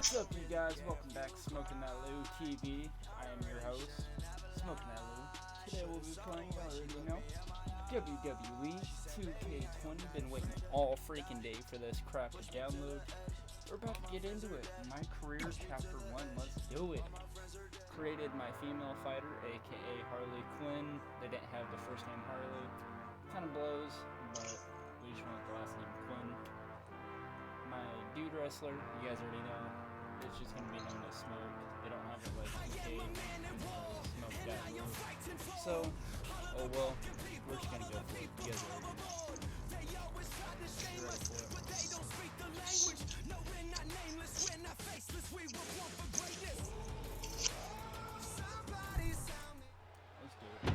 What's up, you guys? Welcome back to Smoking That Lou TV. I am your host, Smoking That Lou. Today we'll be playing, you already know, WWE2k20. Been waiting all freaking day for this crap to download. We're about to get into it. MyCAREER Chapter 1, let's do it. Created my female fighter, aka Harley Quinn. They didn't have the first name Harley. Kind of blows, but we just went with the last name Quinn. My dude wrestler, you guys already know, it's just going to be known as Smoke. They don't have it like 2K, Smoke that move. So, oh well, we're just going to go for it. You guys already know. Let's do it.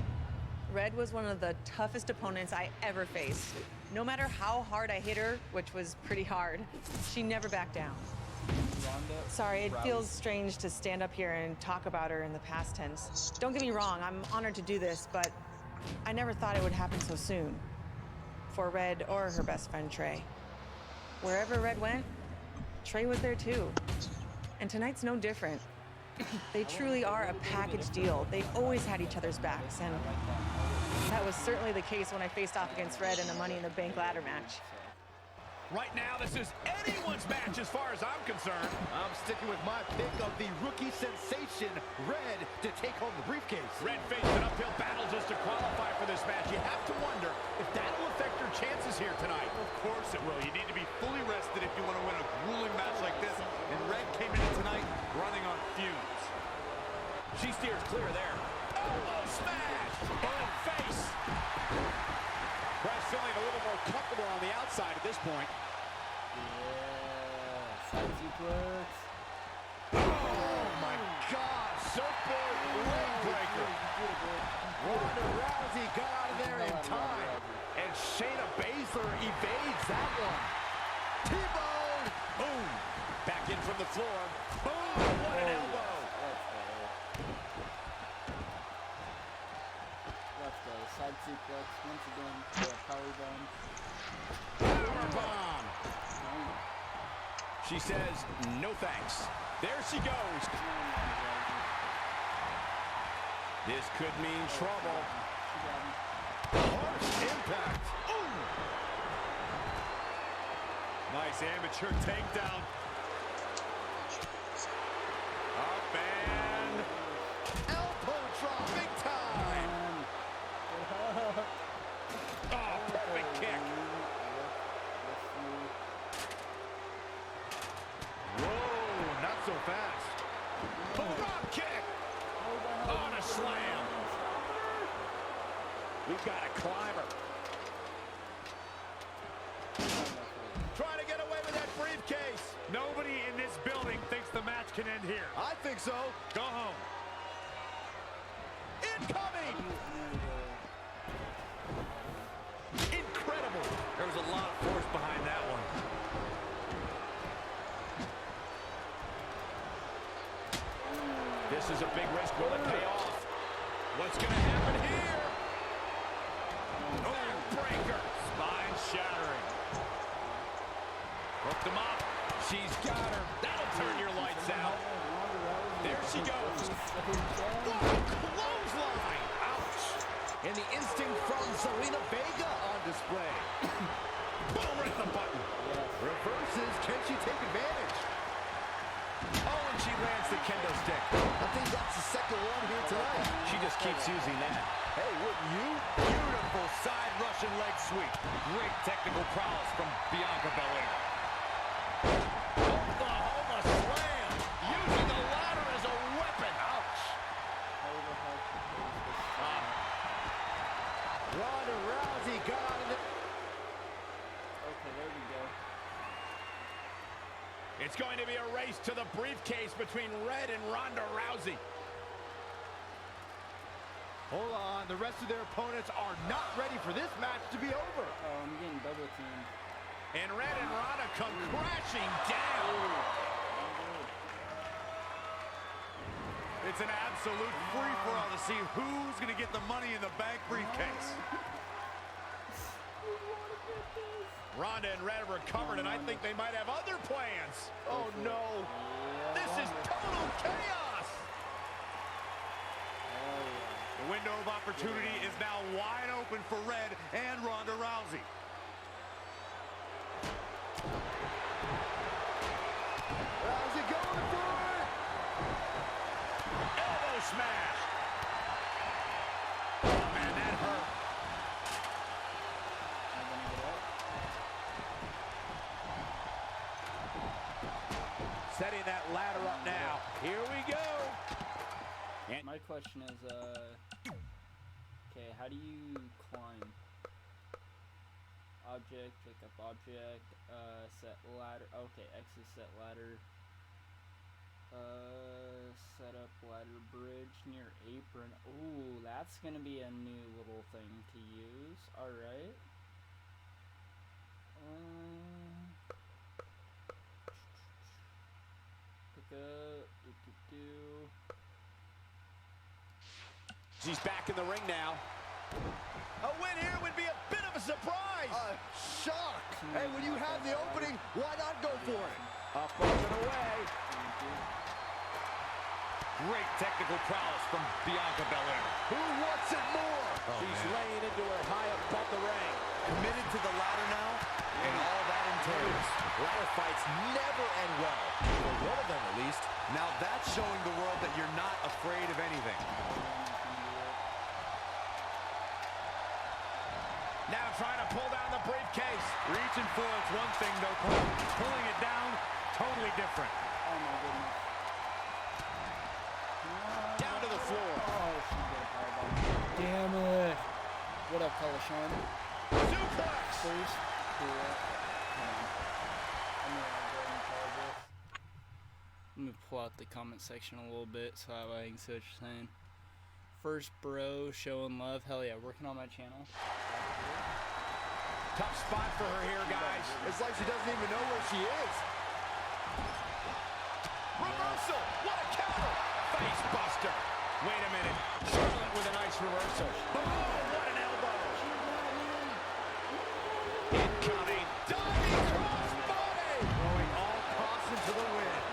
Red was one of the toughest opponents I ever faced. No matter how hard I hit her, which was pretty hard, she never backed down. Sorry, it feels strange to stand up here and talk about her in the past tense. Don't get me wrong, I'm honored to do this, but I never thought it would happen so soon. For Red or her best friend, Trey. Wherever Red went, Trey was there too. And tonight's no different. They truly are a package deal. They always had each other's backs, and that was certainly the case when I faced off against Red in the Money in the Bank ladder match. Right now, this is anyone's match as far as I'm concerned. I'm sticking with my pick of the rookie sensation, Red, to take home the briefcase. Red faced an uphill battle just to qualify for this match. You have to wonder if that'll affect her chances here tonight. Of course it will. You need to be fully rested if you want to win a grueling match like this. And Red came in tonight running on fumes. She steers clear there. Elbow smash! And face! Red's feeling a little more comfortable on the outside at this point. Yeah, side suplex. Oh my God! Surfboard leg breaker. Ronda Rousey got out of there in time. And Shayna Baszler evades that one. T-bone! Boom! Back in from the floor. Boom! What an elbow! Let's go. Side suplex once again for a power bomb. Powerbomb! She says, no thanks. There she goes. This could mean trouble. Harsh impact. Ooh. Nice amateur takedown. Up and Elbow drop, big time. oh, perfect kick. Whoa, not so fast. Drop kick. On a slam. We've got a climber. Trying to get away with that briefcase. Nobody in this building thinks the match can end here. I think so. Go home. Incoming! Incredible. There was a lot of force behind that one. This is a big risk. Will it pay off? What's going to happen here? Backbreaker. Spine shattering. Hooked him up. She's got her. That'll turn your lights out. There she goes. What a clothesline. Ouch. And the instinct from Zelina Vega on display. Boom, right the button. Reverses. Can she take advantage? Oh, and she lands the kendo stick. I think that's the second one here tonight. She just keeps using that. Hey, wouldn't you? Beautiful side Russian leg sweep. Great technical prowess from Bianca Belair. Oklahoma slam. Using the ladder as a weapon. Ouch. Ronda Rousey got it. Okay, there we go. It's going to be a race to the briefcase between Red and Ronda Rousey. Hold on, the rest of their opponents are not ready for this match to be over. Oh, I'm getting double teamed. And Red and Ronda come crashing down. It's an absolute free-for-all to see who's going to get the Money in the Bank briefcase. Ronda and Red recovered, and I think they might have other plans. Oh, no. This is total chaos. The window of opportunity is now wide open for Red and Ronda Rousey. Rousey going for it. Elbow smash. Oh, man, that hurt. Setting that ladder up now. Here we go. And my question is, okay, how do you climb? Object, pick up object, set ladder. Okay, X is set ladder. Set up ladder bridge near apron. Ooh, that's gonna be a new little thing to use. All right. Pick up. She's back in the ring now. A win here would be a bit of a surprise. Shock. Hey, when you have the opening, why not go for it? Up and away. Great technical prowess from Bianca Belair. Who wants it more? She's laying into her high above the ring. Committed to the ladder now, and all that entails. Ladder fights never end well. For one of them, at least. Now that's showing the world that you're not afraid of anything. Now trying to pull down the briefcase. Reaching for it's one thing, though. Pulling it down, totally different. Oh my goodness. Down to the floor. Oh, she did a powerbomb. Damn it. What up, Color Sean? Suplex. First. Cool. Come on. I'm gonna go ahead and pause this. Let me pull out the comment section a little bit so that way I can see what you're saying. First bro showing love. Hell yeah, working on my channel. Tough spot for her here, guys. It's like she doesn't even know where she is. Reversal. What a counter. Face buster. Wait a minute. Charlotte with a nice reversal. Oh, what an elbow. Incoming. Diving crossbody. Throwing all caution to the wind.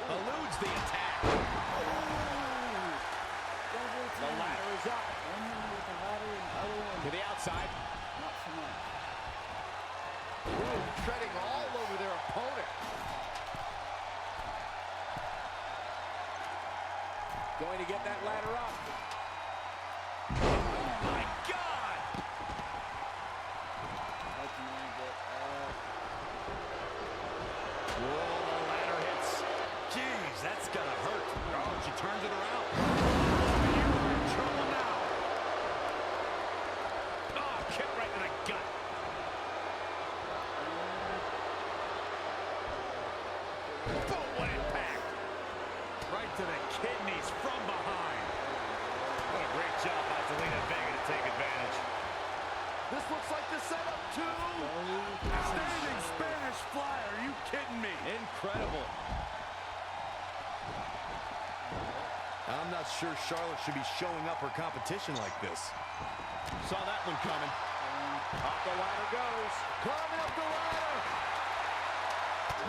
Eludes the attack. The ladder is up. To the outside. Not so much. Ooh, treading all over their opponent. Going to get that ladder up. Oh my God! Whoa, the ladder hits. Jeez, that's gonna hurt. Oh, she turns it around. You're in trouble now. Oh, kick right in the gut. Boom, what impact. Right to the kidneys from behind. What a great job by Zelina Vega to take advantage. This looks like the setup too. Standing Spanish fly, are you kidding me? Incredible. I'm not sure Charlotte should be showing up her competition like this. Saw that one coming. Up the ladder goes. Climbing up the ladder.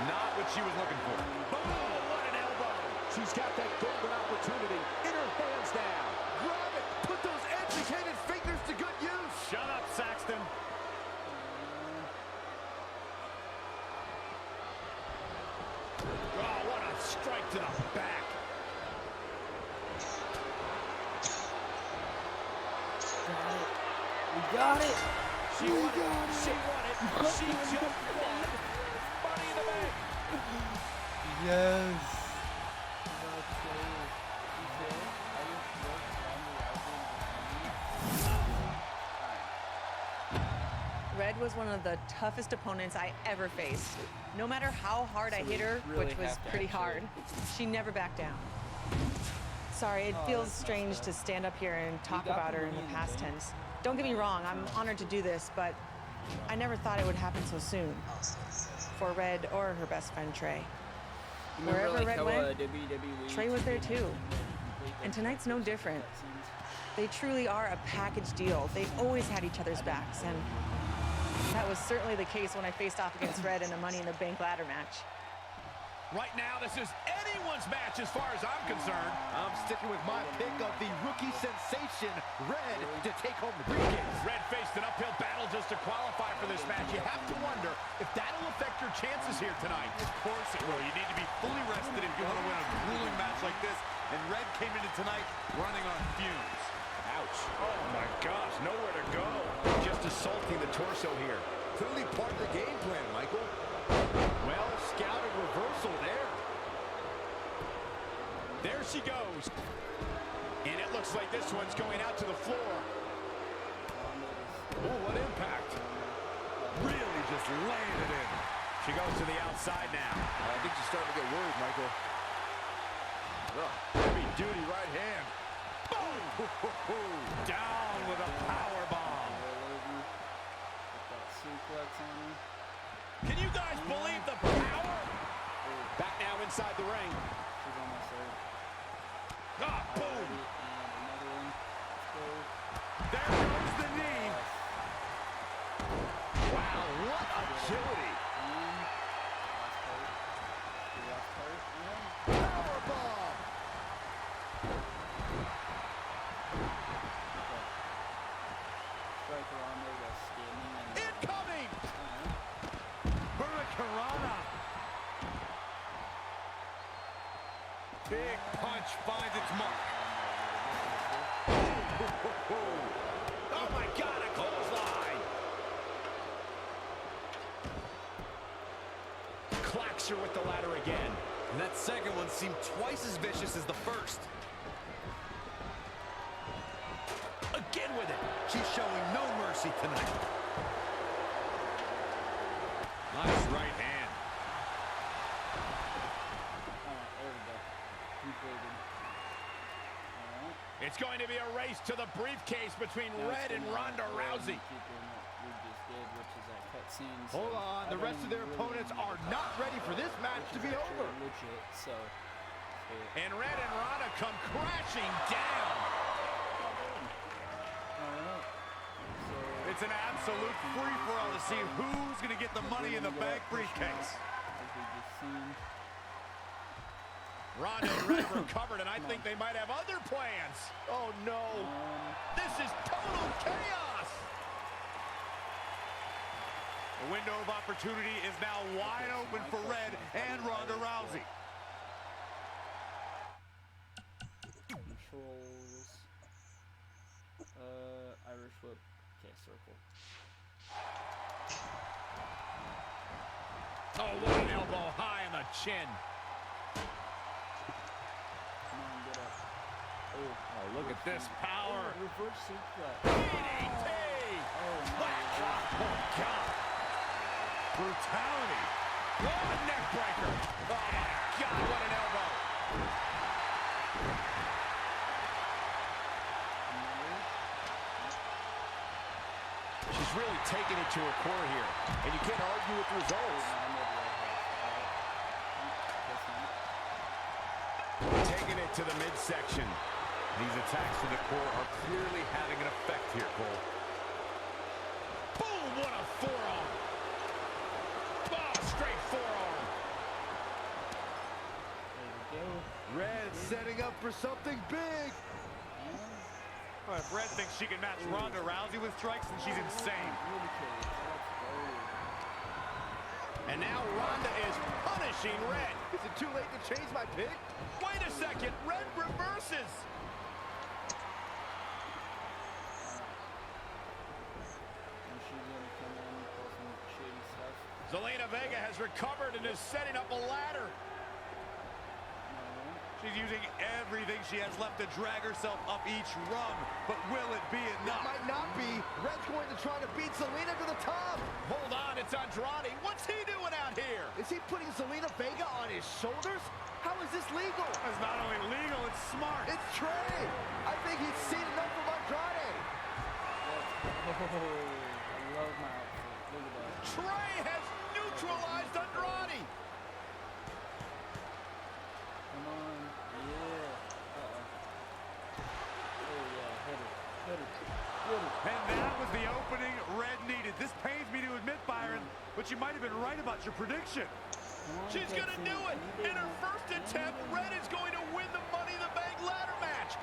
Not what she was looking for. Boom, what an elbow. She's got that golden opportunity in her hands now. Grab it. Put those educated fingers to good use. Shut up, Saxton. Oh, what a strike to the back. We got it. She won it. She won it. She just won. Money in the bank. Yes. Red was one of the toughest opponents I ever faced. No matter how hard I hit her, really which was have to pretty actually- hard, she never backed down. Sorry, it feels strange to stand up here and talk got about the her in the money in the past bank. tense. Don't get me wrong, I'm honored to do this, but I never thought it would happen so soon. For Red or her best friend Trey. Remember, Wherever like, Red how, went, WWE Trey was there too. And tonight's no different. They truly are a package deal. They've always had each other's backs, and That was certainly the case when I faced off against Red in a Money in the Bank ladder match. Right now, this is anyone's match as far as I'm concerned. I'm sticking with my pick of the rookie sensation, Red, to take home the briefcase. Red faced an uphill battle just to qualify for this match. You have to wonder if that'll affect your chances here tonight. Of course it will. You need to be fully rested if you want to win a grueling match like this. And Red came into tonight running on fumes. Ouch. Oh, my gosh. Nowhere to go. Just assaulting the torso here. Clearly part of the game plan, Michael. Well, scouted reversal there. There she goes. And it looks like this one's going out to the floor. Oh, what impact. Really just laying it in. She goes to the outside now. I think she's starting to get worried, Michael. Heavy duty right hand. Boom! Down with a power bomb. Can you guys believe the power? Back now inside the ring. Ah, boom! There goes the knee. Wow, what agility. Powerbomb. Incoming! Hurricanrana. Big punch finds its mark. Oh my God, a clothesline! Clacks her with the ladder again. And that second one seemed twice as vicious as the first. Again with it. She's showing no mercy tonight. Nice right hand. It's going to be a race to the briefcase between Red and Ronda Rousey. Hold on, the rest of their opponents are not ready for this match to be over. And Red and Ronda come crashing down. It's an absolute free-for-all to see who's going to get the Money in the Bank briefcase. Ronda and Red recovered, and I think they might have other plans. Oh, no. This is total chaos. The window of opportunity is now wide open for Red and Ronda Rousey. Controls. Irish whip. Okay, circle. Oh, what an elbow high on the chin. Come on, get up. Oh, look at this power. Reverse suplex. DDT. Oh, Whack. Oh, God. Brutality. Oh, neck breaker. Oh, my God, what an elbow. She's really taking it to her core here, and you can't argue with the results. Taking it to the midsection. These attacks to the core are clearly having an effect here, Cole. Boom, what a forearm. Oh, straight forearm. Red setting up for something big. Well, if Red thinks she can match Ronda Rousey with strikes, then she's insane. And now Ronda is punishing Red. Is it too late to change my pick? Wait a second, Red reverses. Zelina Vega has recovered and is setting up a ladder. She's using everything she has left to drag herself up each rung. But will it be enough? It might not be. Red's going to try to beat Zelina to the top. Hold on, it's Andrade. What's he doing out here? Is he putting Zelina Vega on his shoulders? How is this legal? It's not only legal, it's smart. It's Trey. I think he's seen enough from Andrade. Oh, I love my outfit. Look at that. Trey has neutralized Andrade. Come on. Yeah. Oh, yeah. Hit it. Hit it. Hit it. And that was the opening Red needed. This pains me to you might have been right about your prediction. She's gonna do it! In her first attempt, Red is going to win the Money in the Bank ladder match!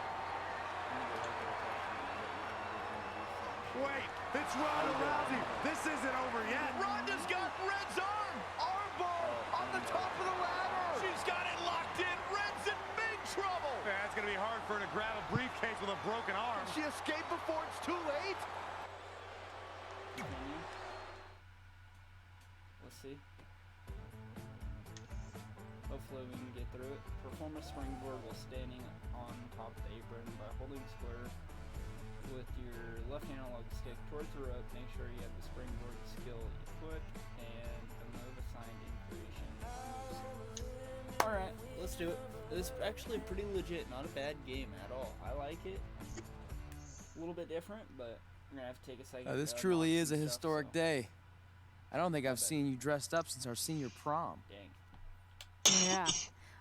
Wait, it's Ronda Rousey. This isn't over yet. Ronda's got Red's arm! Armbar on the top of the ladder! She's got it locked in! Red's in big trouble! Yeah, it's gonna be hard for her to grab a briefcase with a broken arm. She escaped before it's too late! Let's see. Hopefully we can get through it. Perform a springboard while standing on top of the apron by holding square with your left analog stick towards the rope. Make sure you have the springboard skill equipped and a move assigned in creation. Alright, let's do it. It's actually pretty legit, not a bad game at all. I like it. A little bit different, but we're gonna have to take a second. This truly is a historic day. I don't think I've seen you dressed up since our senior prom. Dang. Yeah,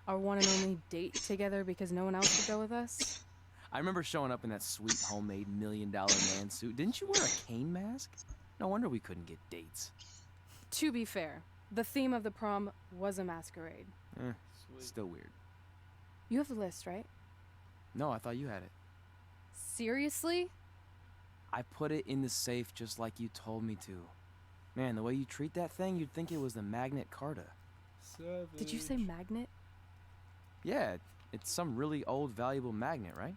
our one and only date together because no one else would go with us. I remember showing up in that sweet homemade $1 million man suit. Didn't you wear a cane mask? No wonder we couldn't get dates. To be fair, the theme of the prom was a masquerade. Still weird. You have the list, right? No, I thought you had it. Seriously? I put it in the safe just like you told me to. Man, the way you treat that thing, you'd think it was the Magnet Carta. Savage. Did you say magnet? Yeah, it's some really old, valuable magnet, right?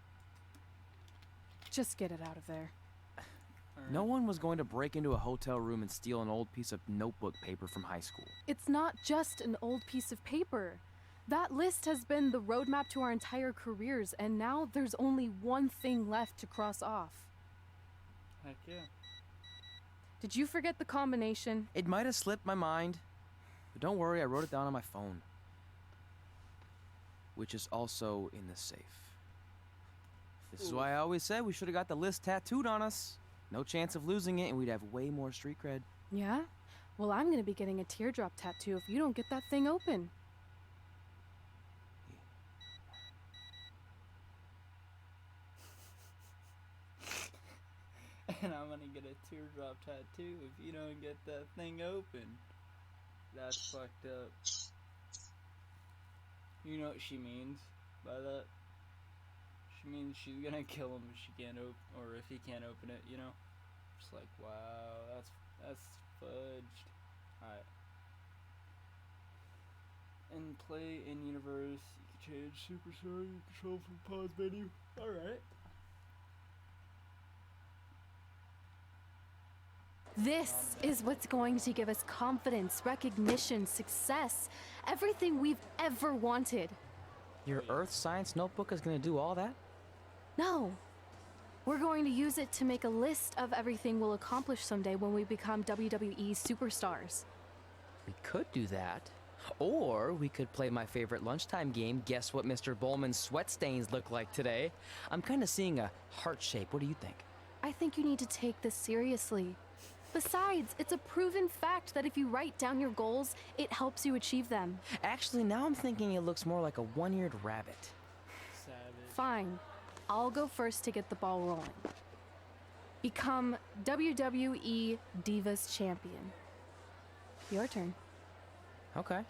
Just get it out of there. No one was going to break into a hotel room and steal an old piece of notebook paper from high school. It's not just an old piece of paper. That list has been the roadmap to our entire careers, and now there's only one thing left to cross off. Heck yeah. Did you forget the combination? It might have slipped my mind, but don't worry, I wrote it down on my phone. Which is also in the safe. This is why I always said we should have got the list tattooed on us. No chance of losing it, and we'd have way more street cred. Yeah? Well, I'm gonna be getting a teardrop tattoo if you don't get that thing open. And I'm gonna get a teardrop tattoo if you don't get that thing open. That's fucked up. You know what she means by that? She means she's gonna kill him if she can't open, or if he can't open it, you know? Just like, wow, that's fudged. Alright. And play in universe, you can change superstar, you control from pause menu. Alright. This is what's going to give us confidence, recognition, success, everything we've ever wanted. Your Earth Science notebook is gonna do all that? No. We're going to use it to make a list of everything we'll accomplish someday when we become WWE superstars. We could do that. Or we could play my favorite lunchtime game, Guess What Mr. Bowman's Sweat Stains Look Like Today. I'm kind of seeing a heart shape. What do you think? I think you need to take this seriously. Besides, it's a proven fact that if you write down your goals, it helps you achieve them. Actually, now I'm thinking it looks more like a one-eared rabbit. Savage. Fine. I'll go first to get the ball rolling. Become WWE Divas Champion. Your turn. Okay.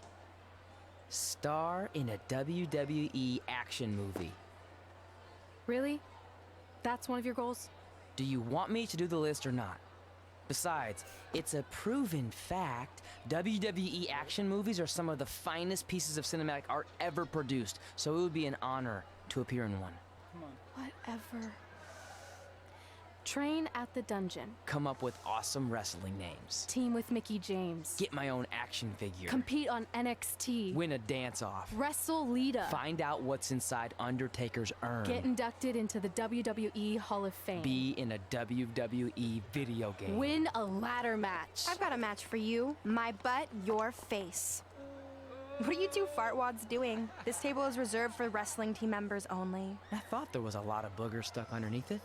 Star in a WWE action movie. Really? That's one of your goals? Do you want me to do the list or not? Besides, it's a proven fact, WWE action movies are some of the finest pieces of cinematic art ever produced, so it would be an honor to appear in one. Come on. Whatever. Train at the dungeon. Come up with awesome wrestling names. Team with Mickey James. Get my own action figure. Compete on NXT. Win a dance-off. Wrestle Lita. Find out what's inside Undertaker's urn. Get inducted into the WWE Hall of Fame. Be in a WWE video game. Win a ladder match. I've got a match for you. My butt, your face. What are you two fartwads doing? This table is reserved for wrestling team members only. I thought there was a lot of boogers stuck underneath it.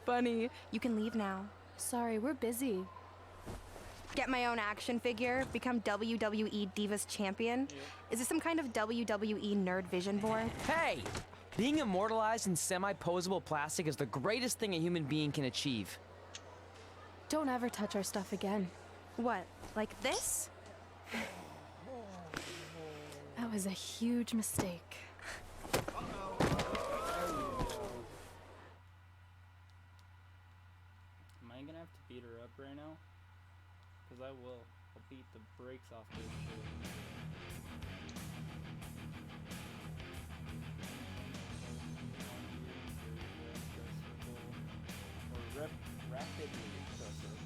Funny. You can leave now. Sorry, we're busy. Get my own action figure, become WWE Divas Champion. Is this some kind of WWE nerd vision board? Hey! Being immortalized in semi-posable plastic is the greatest thing a human being can achieve. Don't ever touch our stuff again. What, like this? That was a huge mistake. Am I gonna have to beat her up right now? Because I will. I'll beat the brakes off this shit. Or rapidly aggressive.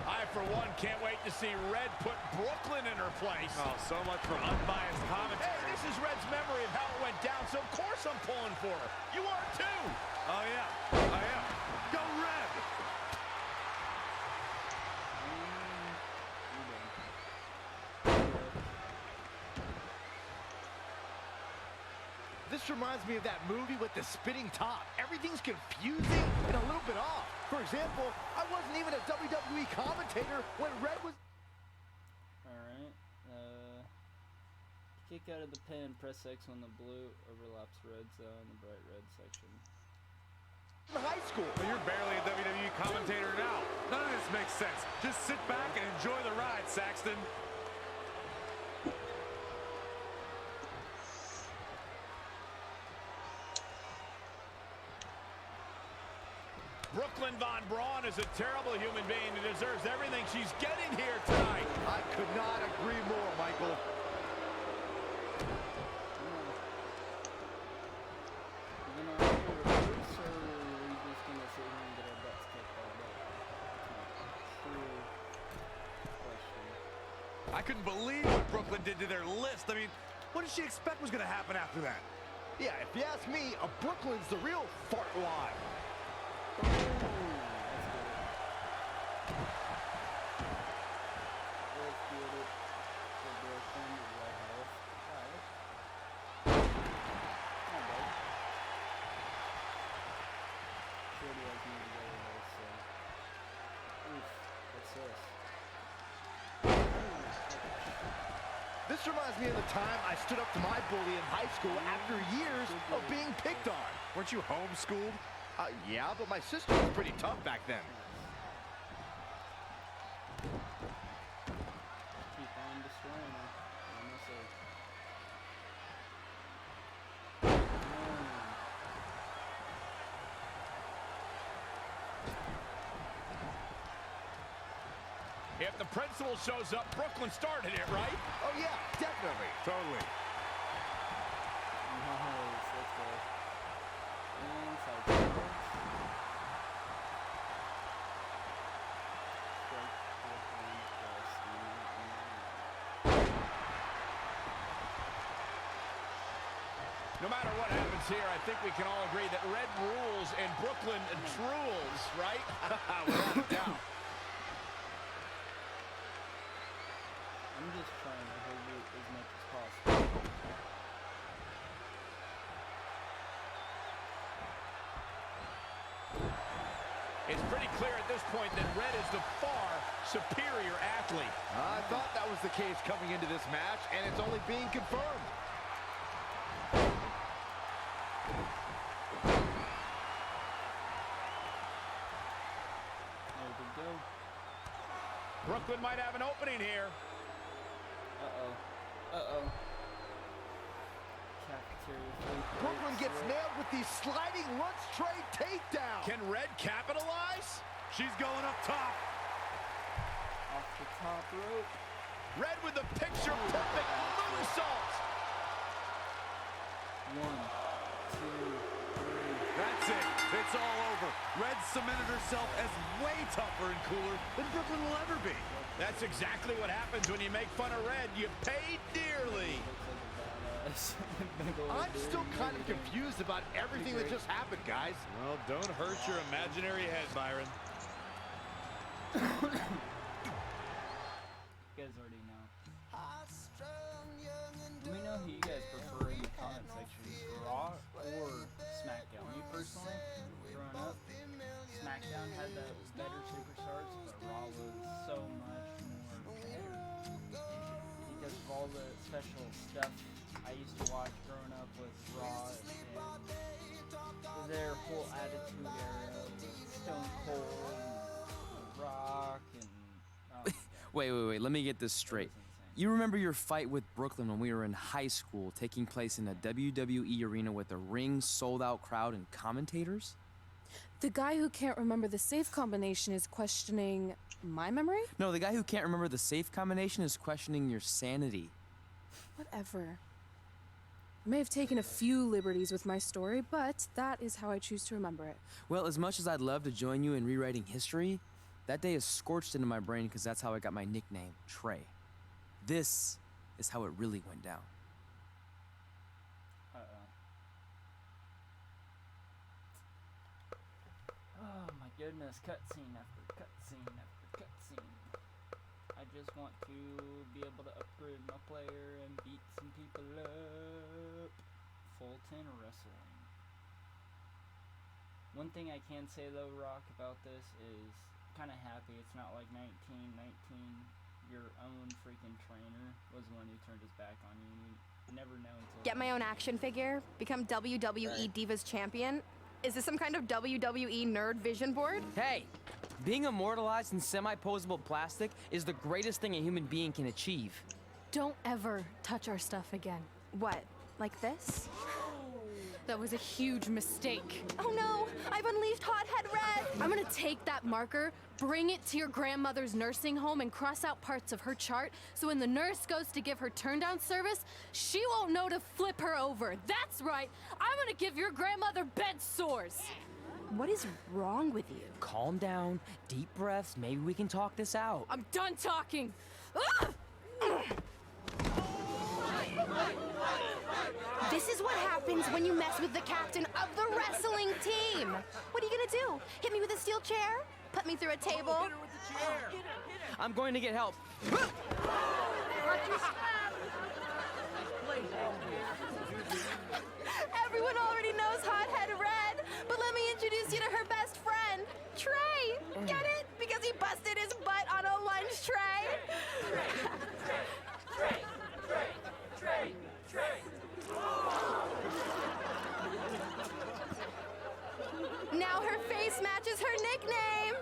I, for one, can't wait to see Red put Brooklyn in her place. Oh, so much for unbiased commentary. Hey, this is Red's memory of how it went down, so of course I'm pulling for her. You are too. Oh, yeah, I am. Go Red! This reminds me of that movie with the spinning top. Everything's confusing and a little bit off. For example, I wasn't even a WWE commentator when Red was... Alright. Kick out of the pin, press X when the blue overlaps red zone, the bright red section. in high school. Well, you're barely a WWE commentator now. None of this makes sense. Just sit back and enjoy the ride, Saxton. Brooklyn Von Braun is a terrible human being who deserves everything she's getting here tonight. I could not agree more, Michael. I couldn't believe what Brooklyn did to their list. I mean, what did she expect was going to happen after that? Yeah, if you ask me, Brooklyn's the real fart lie. This reminds me of the time I stood up to my bully in high school after years of being picked on. Weren't you homeschooled? Yeah, but my sister was pretty tough back then. Keep on destroying her. If the principal shows up, Brooklyn started it, right? Oh, yeah, definitely. Totally. Nice, let's go. Inside. No matter what happens here, I think we can all agree that Red rules and Brooklyn drools, right? Without a doubt. I'm just trying to hold it as much as possible. It's pretty clear at this point that Red is the far superior athlete. I thought that was the case coming into this match, and it's only being confirmed. There we go. Brooklyn might have an opening here. Uh-oh. Cafeteria food. Brooklyn gets nailed with the sliding lunch tray takedown. Can Red capitalize? She's going up top. Off the top rope. Red with the picture-perfect moonsault. 1, 2, 3. That's it. It's all over. Red cemented herself as way tougher and cooler than Brooklyn will ever be. That's exactly what happens when you make fun of Red. You pay dearly. I'm still kind of confused about everything that just happened, guys. Well, don't hurt your imaginary head, Byron. You guys already know. Let me know who you guys prefer in the comment section. Raw personally, growing up, SmackDown had the better superstars, but Raw was so much more better because of all the special stuff I used to watch growing up with Raw and their whole Attitude Era with Stone Cold and Rock and Wait, let me get this straight. You remember your fight with Brooklyn when we were in high school, taking place in a WWE arena with a ring, sold-out crowd, and commentators? The guy who can't remember the safe combination is questioning my memory? No, the guy who can't remember the safe combination is questioning your sanity. Whatever. I may have taken a few liberties with my story, but that is how I choose to remember it. Well, as much as I'd love to join you in rewriting history, that day is scorched into my brain because that's how I got my nickname, Trey. This is how it really went down. Oh my goodness, cutscene after cutscene after cutscene. I just want to be able to upgrade my player and beat some people up. Fulton Wrestling. One thing I can say though, Rock, about this is kind of happy it's not like 1919. Your own freaking trainer was the one who turned his back on you. You never know until... Get my own action figure, become WWE Divas Champion. Is this some kind of WWE nerd vision board? Hey, being immortalized in semi-posable plastic is the greatest thing a human being can achieve. Don't ever touch our stuff again. What, like this? That was a huge mistake. Oh no, I've unleashed Hothead Red! I'm gonna take that marker, bring it to your grandmother's nursing home, and cross out parts of her chart so when the nurse goes to give her turn-down service, she won't know to flip her over. That's right, I'm gonna give your grandmother bed sores. What is wrong with you? Calm down, deep breaths, maybe we can talk this out. I'm done talking. This is what happens when you mess with the captain of the wrestling team. What are you gonna do? Hit me with a steel chair? Put me through a table? I'm going to get help. Everyone already knows Hothead Red, but let me introduce you to her best friend, Trey. Get it? Because he busted his butt on a lunch tray. Trey. Now her face matches her nickname.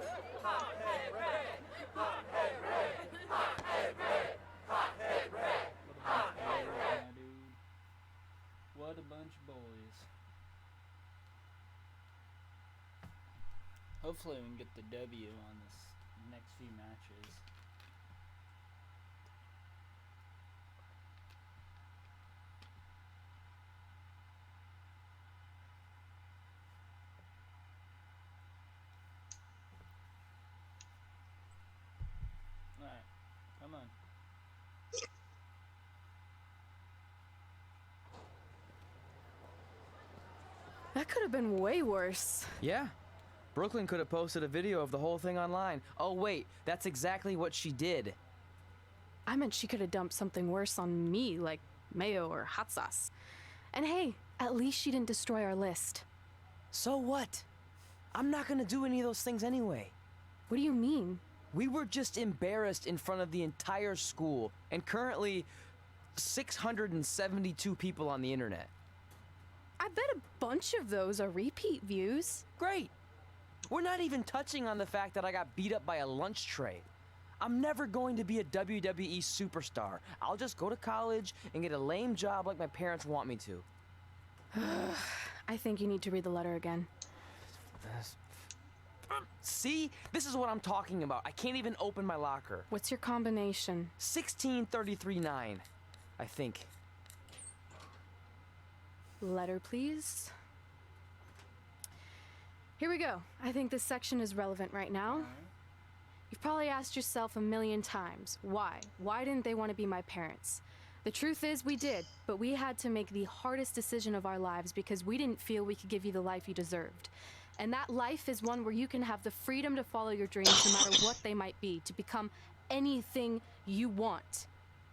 What a bunch of boys. Hopefully we can get the W on this next few matches. Alright, come on. That could have been way worse. Yeah. Brooklyn could have posted a video of the whole thing online. Oh, wait, that's exactly what she did. I meant she could have dumped something worse on me, like mayo or hot sauce. And hey, at least she didn't destroy our list. So what? I'm not gonna do any of those things anyway. What do you mean? We were just embarrassed in front of the entire school, and currently 672 people on the internet. I bet a bunch of those are repeat views. Great. We're not even touching on the fact that I got beat up by a lunch tray. I'm never going to be a WWE superstar. I'll just go to college and get a lame job like my parents want me to. I think you need to read the letter again. See? This is what I'm talking about. I can't even open my locker. What's your combination? 1633-9, I think. Letter, please. Here we go. I think this section is relevant right now. You've probably asked yourself a million times, why? Why didn't they want to be my parents? The truth is, we did, but we had to make the hardest decision of our lives because we didn't feel we could give you the life you deserved. And that life is one where you can have the freedom to follow your dreams no matter what they might be, to become anything you want.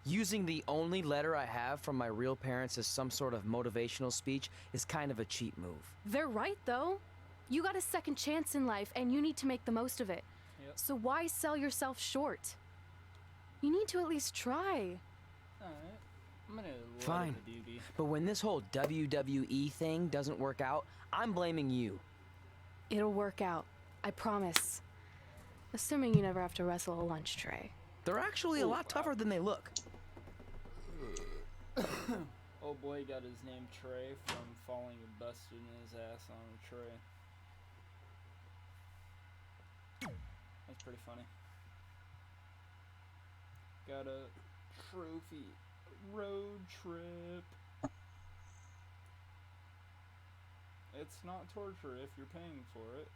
Using the only letter I have from my real parents as some sort of motivational speech is kind of a cheap move. They're right, though. You got a second chance in life, and you need to make the most of it. Yep. So why sell yourself short? You need to at least try. Alright. I'm gonna let Fine. it be beauty. But when this whole WWE thing doesn't work out, I'm blaming you. It'll work out. I promise. Assuming you never have to wrestle a lunch tray. They're actually a lot tougher than they look. Oh boy got his name Trey from falling and busting his ass on a tray. That's pretty funny. Got a trophy road trip. It's not torture if you're paying for it.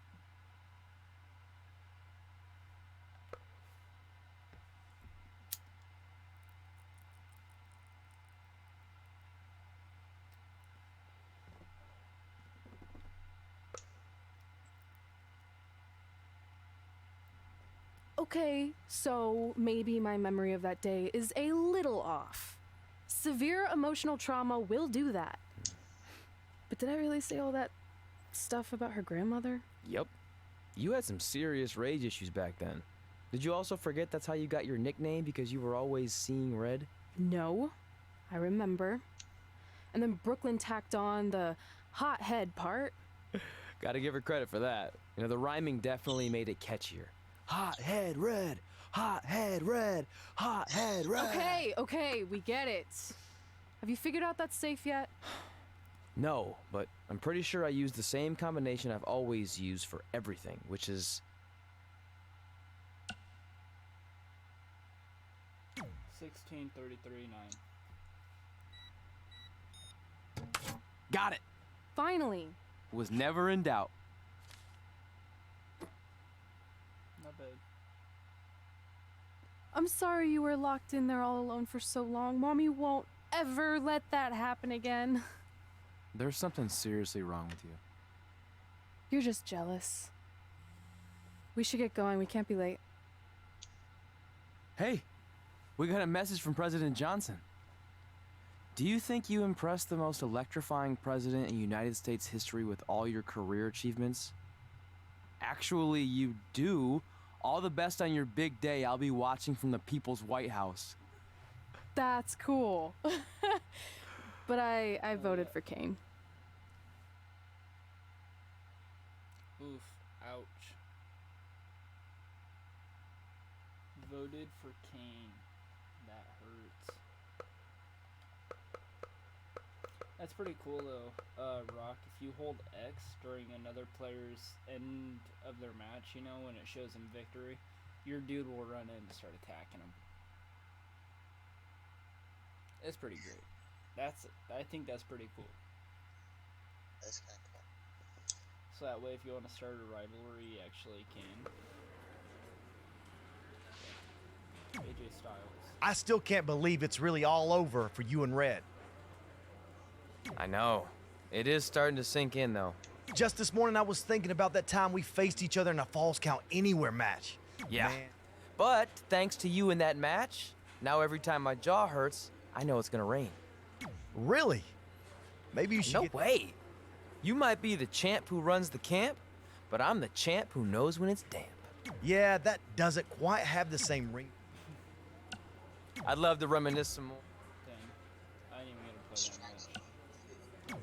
Okay, so maybe my memory of that day is a little off. Severe emotional trauma will do that. But did I really say all that stuff about her grandmother? Yep. You had some serious rage issues back then. Did you also forget that's how you got your nickname because you were always seeing red? No, I remember. And then Brooklyn tacked on the hothead part. Gotta give her credit for that. You know, the rhyming definitely made it catchier. Hot head red, hot head red, hot head red. Okay, we get it. Have you figured out that's safe yet? No, but I'm pretty sure I used the same combination I've always used for everything, which is 1633.9. got it. Finally. Was never in doubt. Not bad. I'm sorry you were locked in there all alone for so long. Mommy won't ever let that happen again. There's something seriously wrong with you. You're just jealous. We should get going. We can't be late. Hey, we got a message from President Johnson. Do you think you impressed the most electrifying president in United States history with all your career achievements? Actually, you do. All the best on your big day. I'll be watching from the People's White House. That's cool. But I voted for Kane. Oof. Ouch. Voted for Kane. That hurts. That's pretty cool though, Rock. If you hold X during another player's end of their match, you know, when it shows him victory, your dude will run in and start attacking him. It's pretty great. I think that's pretty cool. That's kind of cool. So that way, if you want to start a rivalry, you actually can. AJ Styles. I still can't believe it's really all over for you and Red. I know. It is starting to sink in, though. Just this morning, I was thinking about that time we faced each other in a Falls Count Anywhere match. Yeah. Man. But thanks to you in that match, now every time my jaw hurts, I know it's gonna rain. Really? Maybe you should No way. You might be the champ who runs the camp, but I'm the champ who knows when it's damp. Yeah, that doesn't quite have the same ring. I'd love to reminisce some more. Dang. I didn't even get to play that match.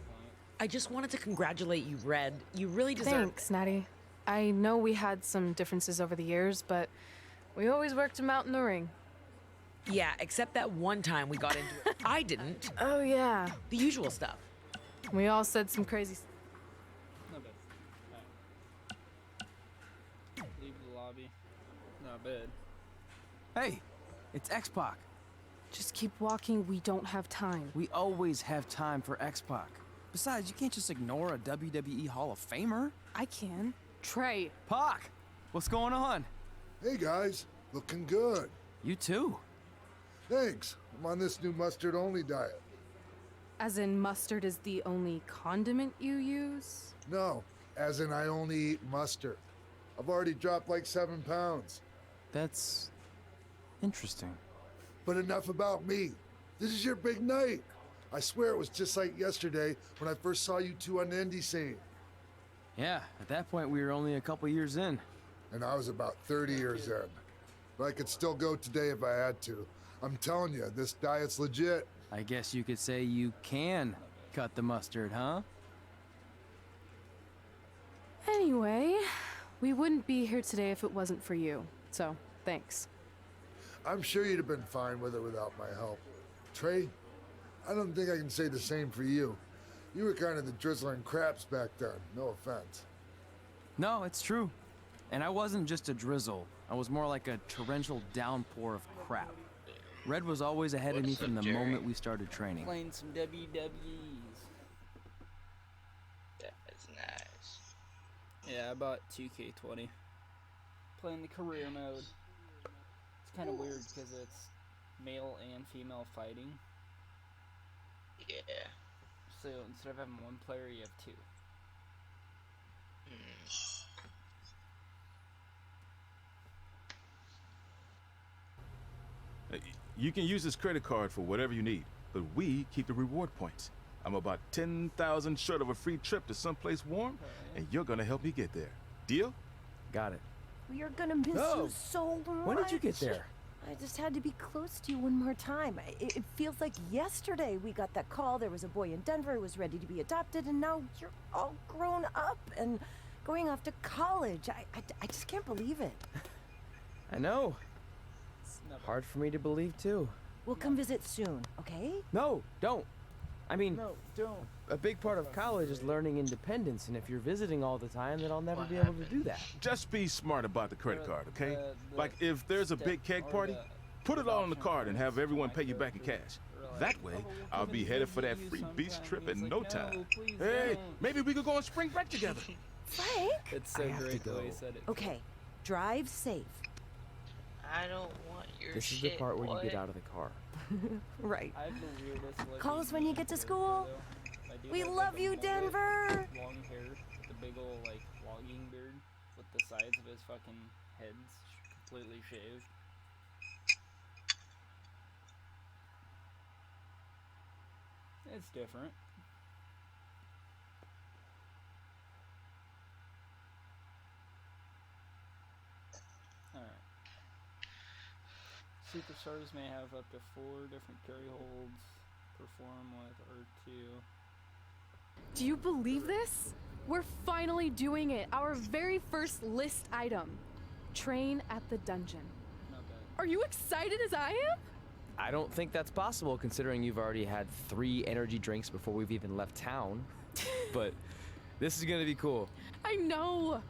I just wanted to congratulate you, Red. You really deserve Thanks, Natty. I know we had some differences over the years, but we always worked them out in the ring. Yeah, except that one time we got into it. I didn't. Oh, yeah. The usual stuff. We all said some crazy stuff. Not bad. Alright. Leave the lobby. Not bad. Hey, it's X-Pac. Just keep walking. We don't have time. We always have time for X-Pac. Besides, you can't just ignore a WWE Hall of Famer. I can. Trey. Pac, what's going on? Hey guys, looking good. You too. Thanks. I'm on this new mustard-only diet. As in mustard is the only condiment you use? No, as in I only eat mustard. I've already dropped like 7 pounds. That's interesting. But enough about me. This is your big night. I swear it was just like yesterday when I first saw you two on the indie scene. Yeah, at that point we were only a couple years in. And I was about 30 years in. But I could still go today if I had to. I'm telling you, this diet's legit. I guess you could say you can cut the mustard, huh? Anyway, we wouldn't be here today if it wasn't for you. So, thanks. I'm sure you'd have been fine with it without my help. Trey, I don't think I can say the same for you. You were kind of the drizzling craps back then, no offense. No, it's true. And I wasn't just a drizzle. I was more like a torrential downpour of crap. Red was always ahead of me from the moment we started training. Playing some WWEs. That's nice. Yeah, I bought 2k20. Playing the career mode. It's kind of weird because it's male and female fighting. Yeah. So instead of having one player, you have two. You can use this credit card for whatever you need, but we keep the reward points. I'm about 10,000 short of a free trip to someplace warm, and you're gonna help me get there. Deal? Got it. We are gonna miss you so much. When did you get there? I just had to be close to you one more time. It feels like yesterday we got that call. There was a boy in Denver who was ready to be adopted, and now you're all grown up and going off to college. I just can't believe it. I know. Hard for me to believe, too. We'll come visit soon, okay? No, don't. I mean, No, don't. a big part of college is learning independence, and if you're visiting all the time, then I'll never be able to do that. Just be smart about the credit card, okay? Like, if there's a big keg party, put it all on the card and have everyone pay you back in cash. That way, I'll be headed for that free beach trip in no time. Hey, maybe we could go on spring break together. Frank? It's so great the way he said it. Okay, drive safe. I don't want your This is the part where you get out of the car. Right. I have the weirdest looking Call us when you get to school. I do We have, love like, a you, mullet, Denver. Long hair, the big old like logging beard with the sides of his fucking heads completely shaved. It's different. Alright. Superstars may have up to 4 different carry holds, perform with R2. Do you believe this? We're finally doing it. Our very first list item. Train at the dungeon. Not bad. Are you excited as I am? I don't think that's possible, considering you've already had 3 energy drinks before we've even left town. But this is gonna be cool. I know.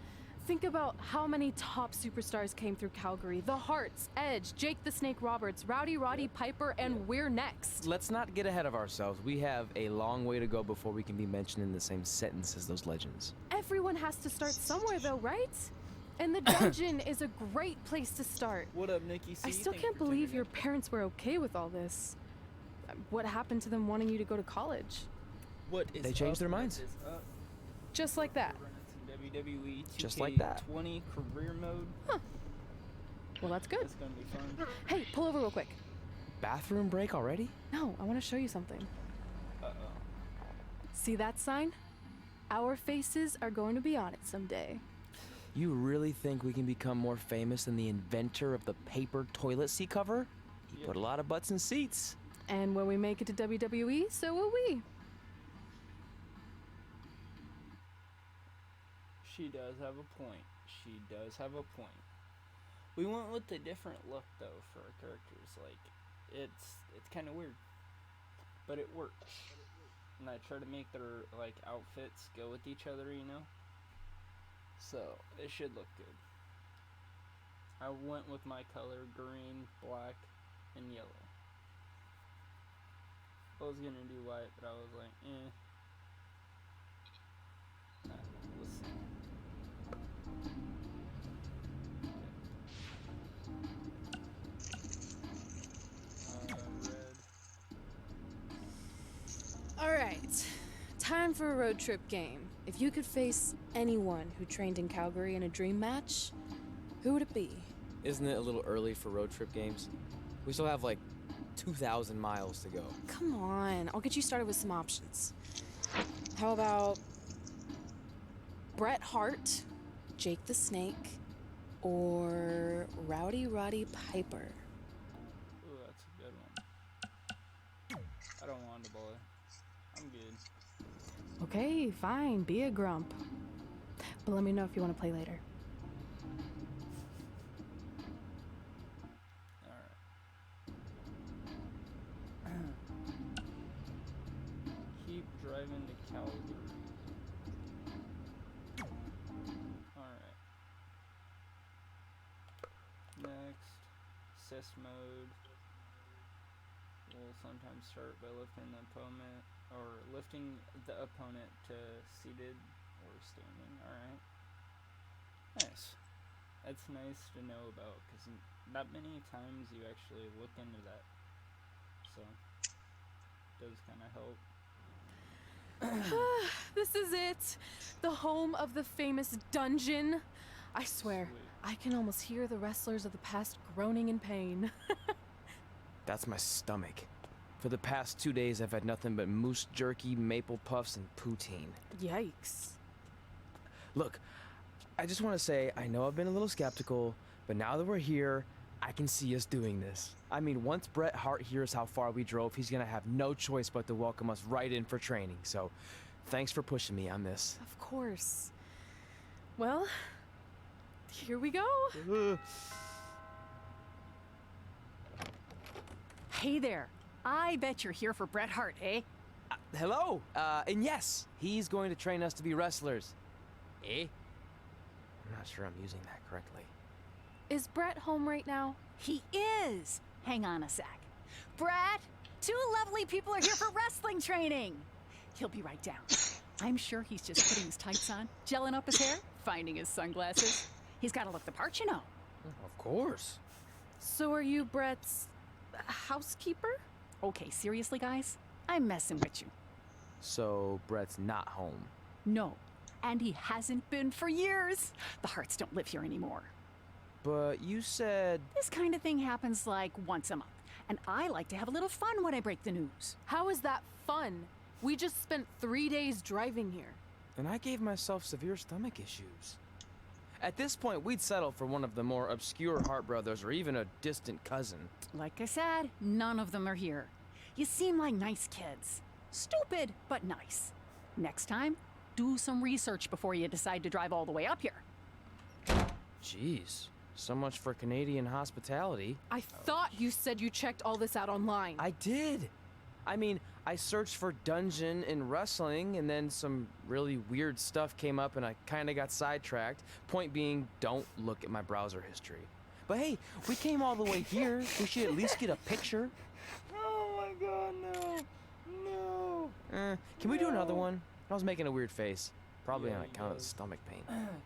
Think about how many top superstars came through Calgary. The Hearts, Edge, Jake the Snake Roberts, Rowdy Roddy Piper, and we're next. Let's not get ahead of ourselves. We have a long way to go before we can be mentioned in the same sentence as those legends. Everyone has to start somewhere though, right? And the dungeon is a great place to start. What up, Nikki C? I still can't believe your parents were okay with all this. What happened to them wanting you to go to college? What is They changed their minds. What is up? Just like that. WWE 2k20 Just like that. career mode. Huh. Well, that's good. It's gonna be fun. Hey, pull over real quick. Bathroom break already? No, I want to show you something. Uh-oh. See that sign? Our faces are going to be on it someday. You really think we can become more famous than the inventor of the paper toilet seat cover? He put a lot of butts in seats. And when we make it to WWE, so will we. She does have a point. She does have a point. We went with a different look though for our characters. Like, it's kind of weird, but it works. And I try to make their like outfits go with each other, you know. So it should look good. I went with my color: green, black, and yellow. I was gonna do white, but I was like, eh. We'll see. All right, time for a road trip game. If you could face anyone who trained in Calgary in a dream match, who would it be? Isn't it a little early for road trip games? We still have like 2,000 miles to go. Come on, I'll get you started with some options. How about Bret Hart, Jake the Snake, or Rowdy Roddy Piper? Ooh, that's a good one. I don't want to boy. I'm good. Okay, fine, be a grump. But let me know if you want to play later. Keep driving to Calgary. Alright. Next, assist mode. Will sometimes start by lifting the opponent to seated or standing. Alright. Nice. That's nice to know about because not many times you actually look into that. So, does kind of help. This is it. The home of the famous dungeon. I swear, I can almost hear the wrestlers of the past groaning in pain. That's my stomach. For the past 2 days, I've had nothing but moose jerky, maple puffs, and poutine. Yikes. Look, I just want to say, I know I've been a little skeptical, but now that we're here, I can see us doing this. I mean, once Bret Hart hears how far we drove, he's gonna have no choice but to welcome us right in for training. So, thanks for pushing me on this. Of course. Well, here we go. Hey there. I bet you're here for Bret Hart, eh? Hello. And yes, he's going to train us to be wrestlers. Eh? I'm not sure I'm using that correctly. Is Bret home right now? He is. Hang on a sec. Bret, 2 lovely people are here for wrestling training. He'll be right down. I'm sure he's just putting his tights on, gelling up his hair, finding his sunglasses. He's got to look the part, you know. Of course. So are you Bret's housekeeper? Okay, seriously, guys? I'm messing with you. So Bret's not home? No, and he hasn't been for years. The Harts don't live here anymore. But you said... This kind of thing happens like once a month, and I like to have a little fun when I break the news. How is that fun? We just spent 3 days driving here. And I gave myself severe stomach issues. At this point, we'd settle for one of the more obscure Hart brothers or even a distant cousin. Like I said, none of them are here. You seem like nice kids. Stupid, but nice. Next time, do some research before you decide to drive all the way up here. Jeez. So much for Canadian hospitality. I thought you said you checked all this out online. I did. I mean, I searched for dungeon in wrestling, and then some really weird stuff came up, and I kind of got sidetracked. Point being, don't look at my browser history. But hey, we came all the way here. We should at least get a picture. Oh my god, no. No. Can we do another one? I was making a weird face. Probably on account of the stomach pain.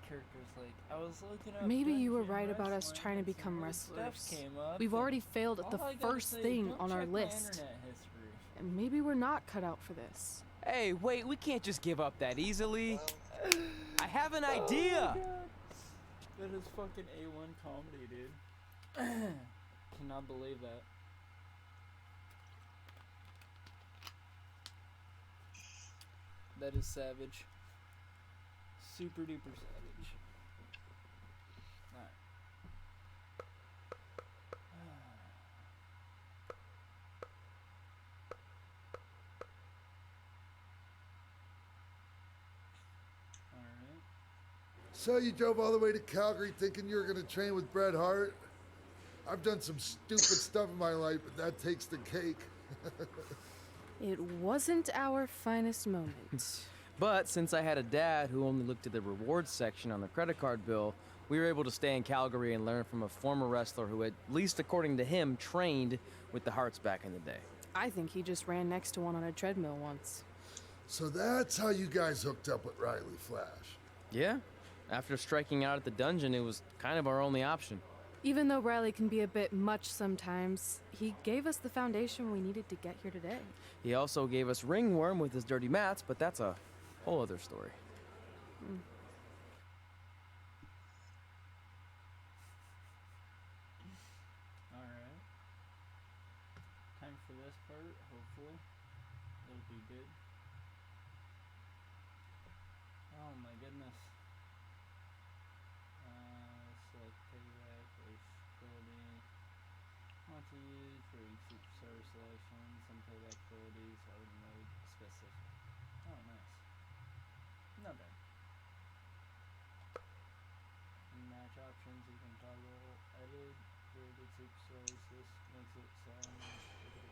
Characters like, I was looking up. Maybe you were right about us trying to become wrestlers. We've already failed at the first thing on our list. And maybe we're not cut out for this. Hey, wait, we can't just give up that easily. I have an idea. That is fucking A1 comedy, dude. Cannot believe that. That is savage. Super duper savage. Alright. So you drove all the way to Calgary thinking you were going to train with Bret Hart? I've done some stupid stuff in my life, but that takes the cake. It wasn't our finest moment. But since I had a dad who only looked at the rewards section on the credit card bill, we were able to stay in Calgary and learn from a former wrestler who, at least according to him, trained with the Harts back in the day. I think he just ran next to one on a treadmill once. So that's how you guys hooked up with Riley Flash. Yeah. After striking out at the dungeon, it was kind of our only option. Even though Riley can be a bit much sometimes, he gave us the foundation we needed to get here today. He also gave us ringworm with his dirty mats, but that's a whole other story. Alright. this part, hopefully. It'll be good. Oh my goodness. Select payback or ability. Want to use for each superstar selection. Some payback abilities are mode specific. Oh, nice. Not bad. Match options, you can toggle edit, created superstars. This makes it sound okay.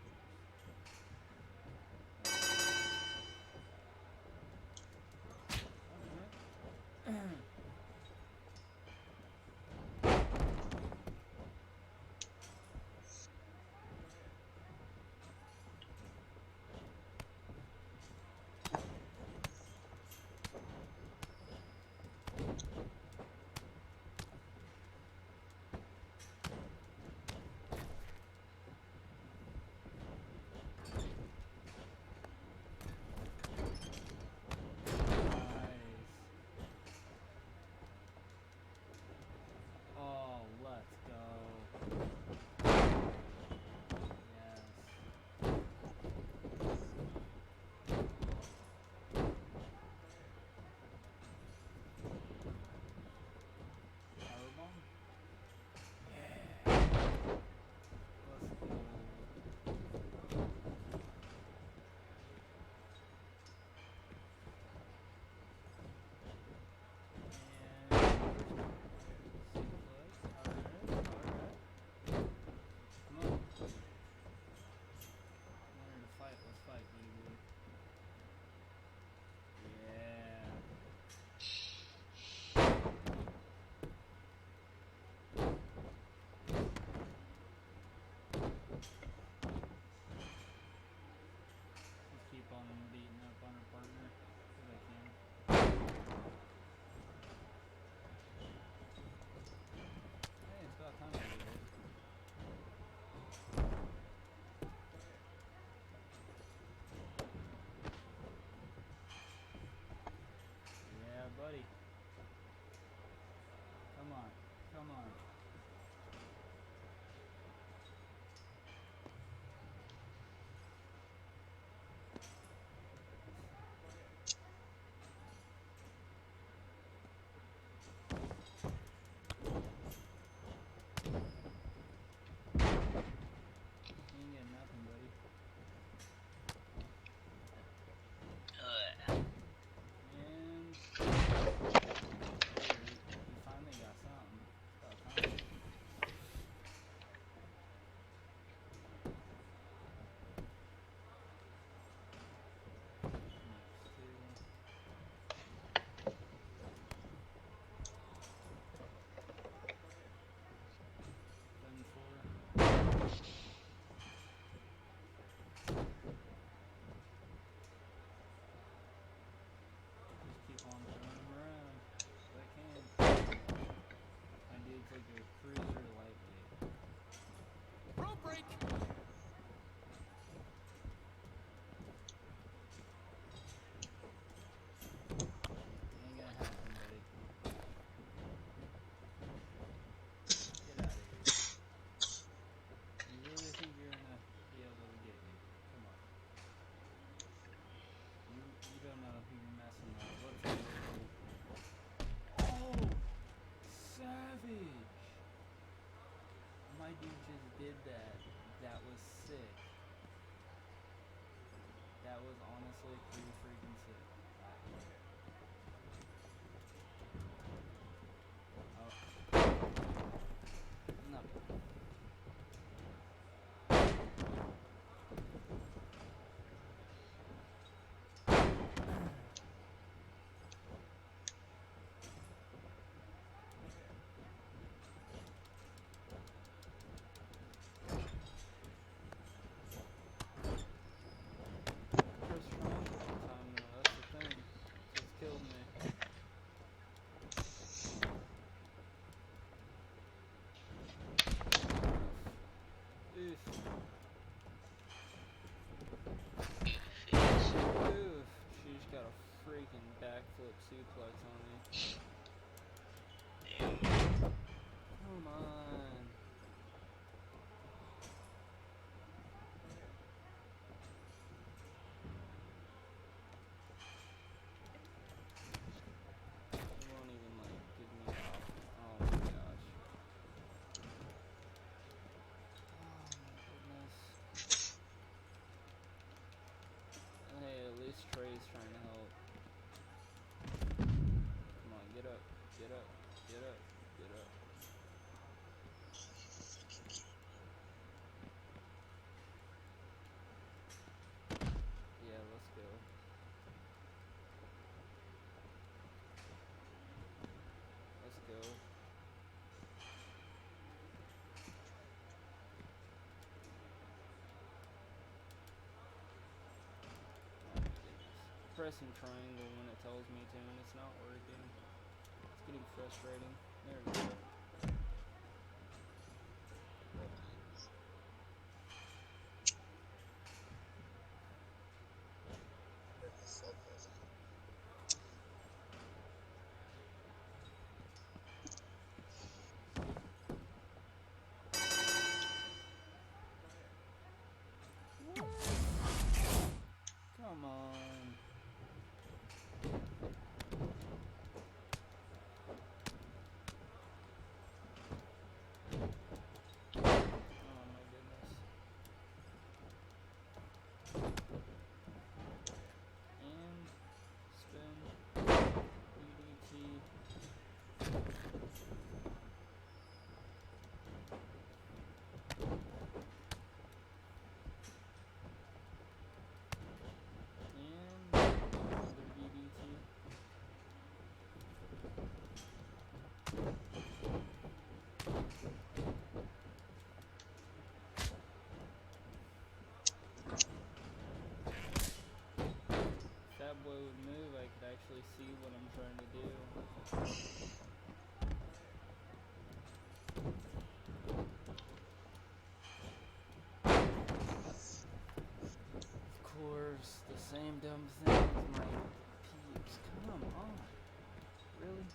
Buddy. Come on. Come on. You ain't getting nothing, buddy. Did that. That was sick. That was honestly pretty freaking sick. Oh. Not bad. pressing triangle when it tells me to, and it's not working. It's getting frustrating. There we go. Come on. Oh my goodness. And spin. EDT. And another DDT. If that boy would move, I could actually see what I'm trying to do. Of course, the same dumb thing as my peeps. Come on. Really?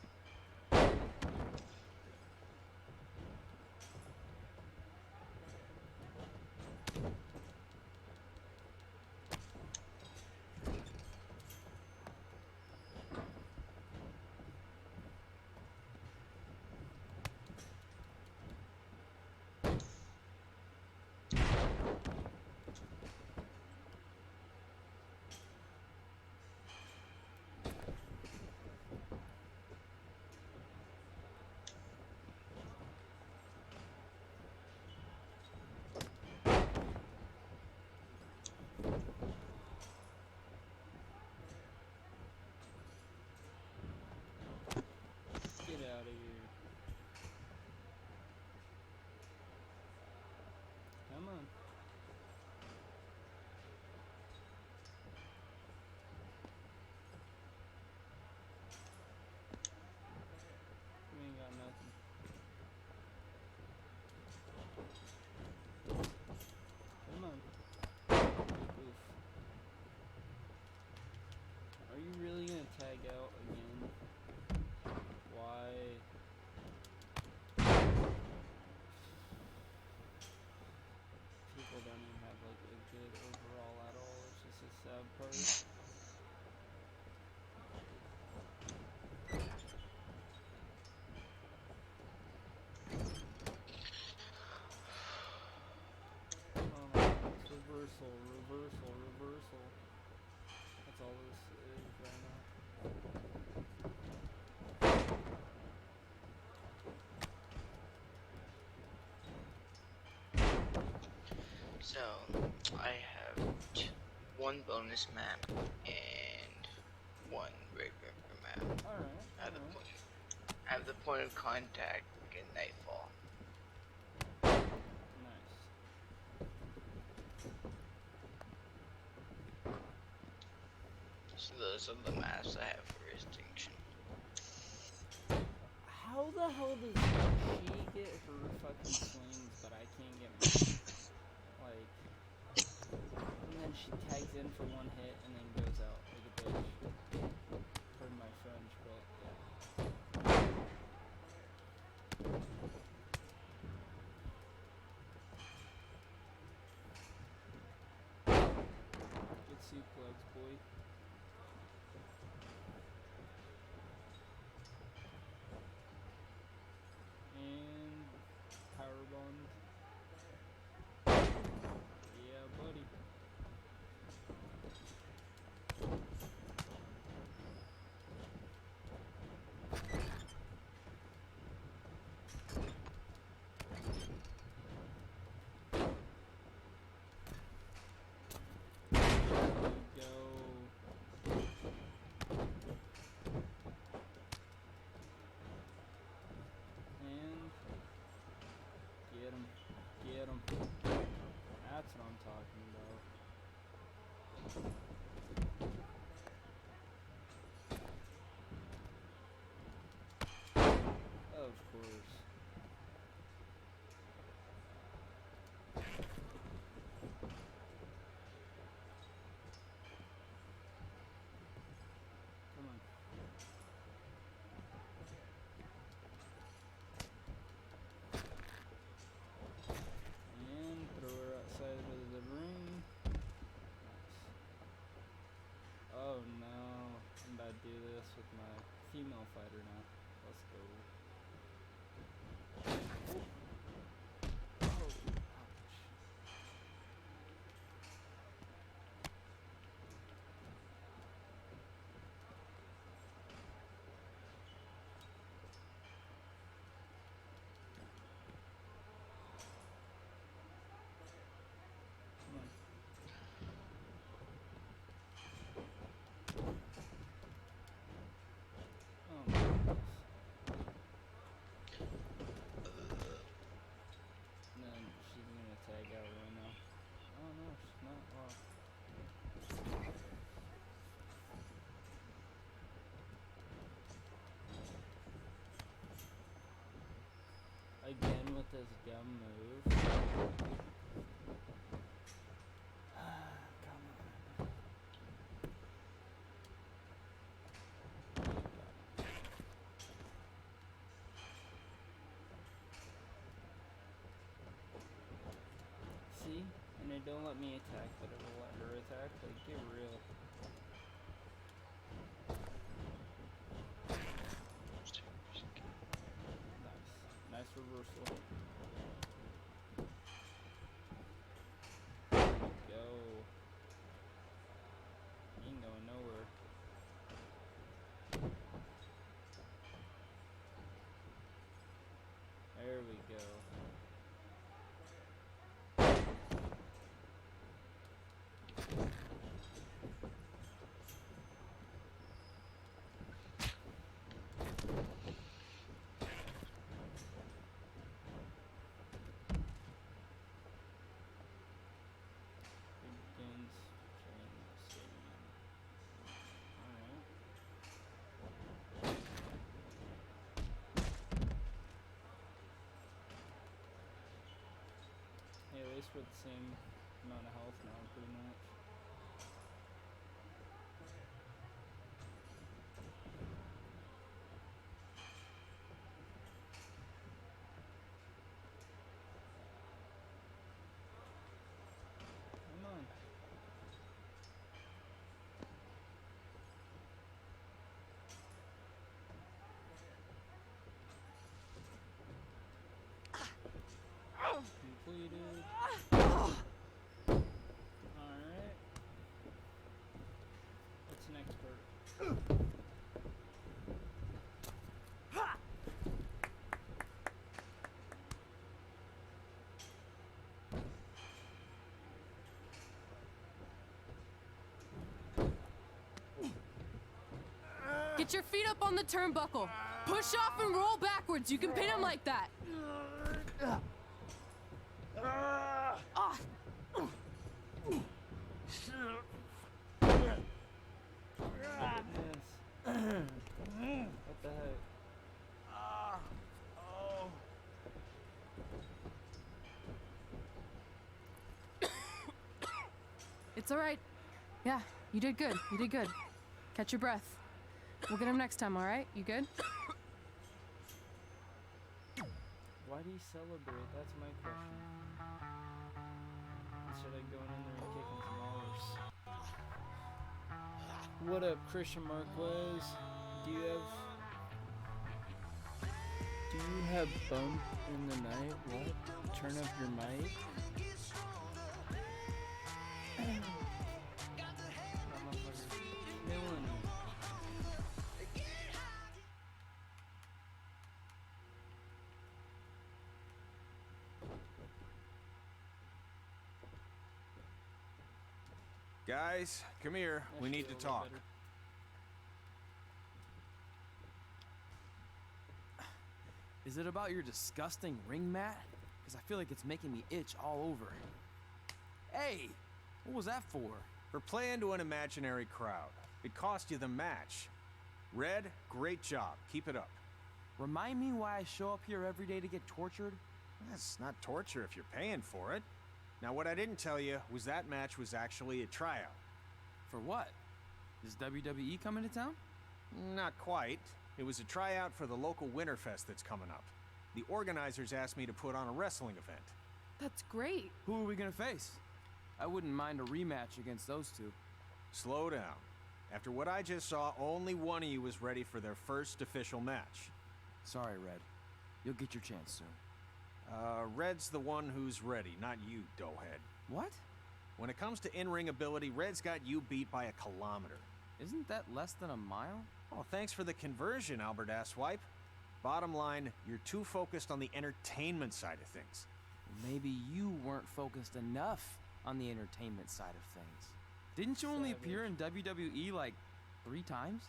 Get out of here. Come on. We ain't got nothing. Come on. Oof. Are you really gonna tag out again? Why? People don't even have like a good overall at all. It's just a sad part. Oh my God, it's reversal, reversal, reversal. That's all this is right now. So, I have one bonus map and one regular map. Alright. I have the point of contact in Nightfall. Nice. So those are the maps I have for Extinction. How the hell does she get her fucking swings, but I can't get mine? Like, and then she tags in for one hit and then goes out like a bitch. Pardon my French, but yeah. Good suplex, boy. And power bond. Yeah, buddy. There we go. And get him. Get him. That's what I'm talking about. do this with my female fighter now. Let's go. Oh, ouch. Again with this dumb move. Come on. See? And they don't let me attack, but it'll let her attack. Like, get real. Nice reversal. Go. Ain't going nowhere. There we go. At least we're the same amount of health now, pretty much. Come on. Completed. Alright. What's next part? Get your feet up on the turnbuckle. Push off and roll backwards. You can pin him like that. What the heck? It's all right. Yeah, you did good. You did good. Catch your breath. We'll get him next time, all right? You good? Why do you celebrate? That's my question. Instead of going in there and kicking some arse. What up, Christian Marquez? Do you have bump in the night? What? Turn up your mic? Guys, come here. We need to talk. Is it about your disgusting ring mat? Because I feel like it's making me itch all over. Hey, what was that for? For playing to an imaginary crowd. It cost you the match. Red, great job. Keep it up. Remind me why I show up here every day to get tortured? That's not torture if you're paying for it. Now, what I didn't tell you was that match was actually a tryout. For what? Is WWE coming to town? Not quite. It was a tryout for the local Winterfest that's coming up. The organizers asked me to put on a wrestling event. That's great. Who are we gonna face? I wouldn't mind a rematch against those two. Slow down. After what I just saw, only one of you was ready for their first official match. Sorry, Red. You'll get your chance soon. Red's the one who's ready, not you, doughhead. What? When it comes to in-ring ability, Red's got you beat by a kilometer. Isn't that less than a mile? Oh, thanks for the conversion, Albert Asswipe. Bottom line, you're too focused on the entertainment side of things. Maybe you weren't focused enough on the entertainment side of things. Didn't you only appear in WWE like 3 times?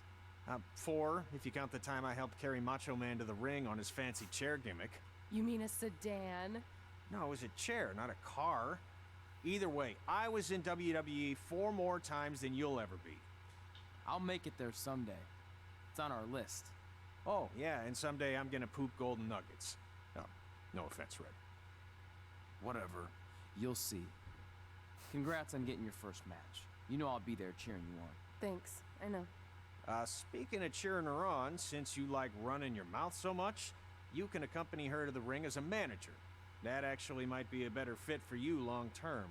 4, if you count the time I helped carry Macho Man to the ring on his fancy chair gimmick. You mean a sedan? No, it was a chair, not a car. Either way, I was in WWE 4 more times than you'll ever be. I'll make it there someday. It's on our list. Oh, yeah, and someday I'm gonna poop golden nuggets. Oh, no offense, Red. Whatever. You'll see. Congrats on getting your first match. You know I'll be there cheering you on. Thanks, I know. Speaking of cheering her on, since you like running your mouth so much, you can accompany her to the ring as a manager. That actually might be a better fit for you long term.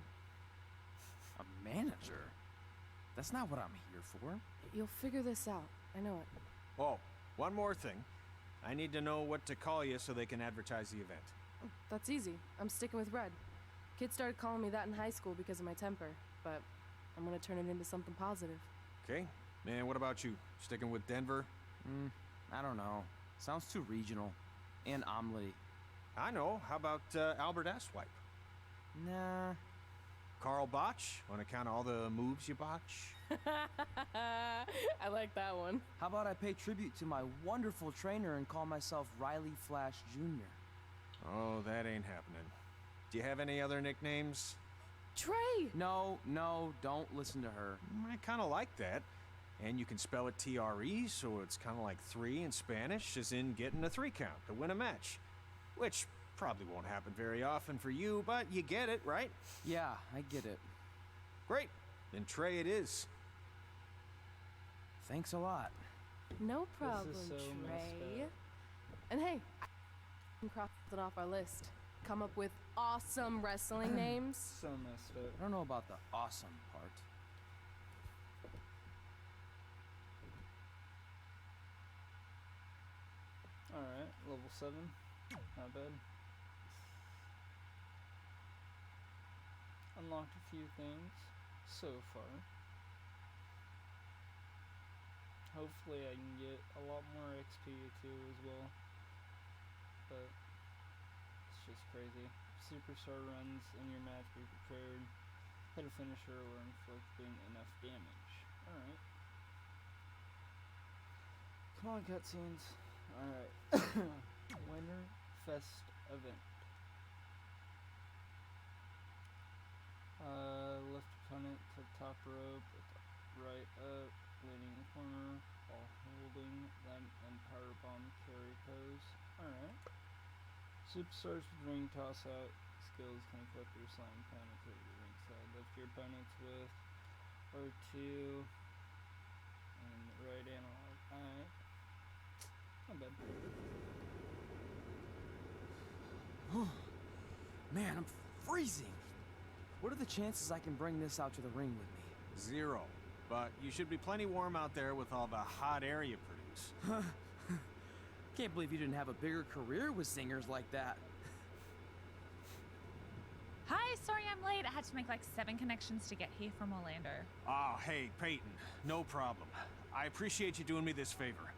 A manager? That's not what I'm here for. You'll figure this out. I know it. Oh, one more thing. I need to know what to call you so they can advertise the event. That's easy. I'm sticking with Red. Kids started calling me that in high school because of my temper, but I'm gonna turn it into something positive. Okay. And what about you? Sticking with Denver? I don't know. Sounds too regional. And omelette-y. I know. How about Albert Asswipe? Nah. Carl Botch, on account of all the moves you botch? I like that one. How about I pay tribute to my wonderful trainer and call myself Riley Flash Jr.? Oh, that ain't happening. Do you have any other nicknames? Trey! No, don't listen to her. I kind of like that. And you can spell it T-R-E, so it's kind of like 3 in Spanish, as in getting a 3 count to win a match. Which probably won't happen very often for you, but you get it, right? Yeah, I get it. Great. Then Trey it is. Thanks a lot. No problem, so Trey. And hey, cross it off our list. Come up with awesome wrestling names. So messed up. I don't know about the awesome part. Alright, level 7. Not bad. Unlocked a few things so far. Hopefully I can get a lot more XP too as well. But it's just crazy. Superstar runs in your match, be prepared. Hit a finisher or inflicting enough damage. Alright. Come on, cutscenes. Alright. Winter Fest event. Lift opponent to top rope, right up, leaning corner, while holding them in powerbomb carry pose. Alright. Superstars with ring toss out skills can equip your slam opponent to the ringside. Lift your opponents with R2 and right analog. Alright. Not bad. Man, I'm freezing. What are the chances I can bring this out to the ring with me? 0. But you should be plenty warm out there with all the hot air you produce. Can't believe you didn't have a bigger career with singers like that. Hi, sorry I'm late. I had to make like 7 connections to get here from Orlando. Ah, hey, Peyton. No problem. I appreciate you doing me this favor.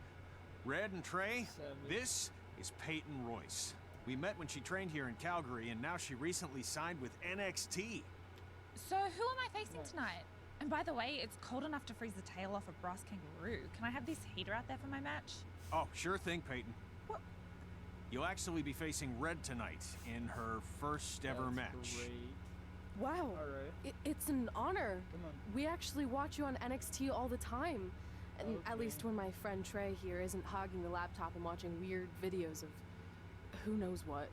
Red and Trey, this is Peyton Royce. We met when she trained here in Calgary, and now she recently signed with NXT. So who am I facing tonight? And by the way, it's cold enough to freeze the tail off a brass kangaroo. Can I have this heater out there for my match? Oh, sure thing, Peyton. What? You'll actually be facing Red tonight in her first ever match. Great. Wow. Alright. It's an honor. Come on. We actually watch you on NXT all the time. And at least when my friend Trey here isn't hogging the laptop and watching weird videos of who knows what.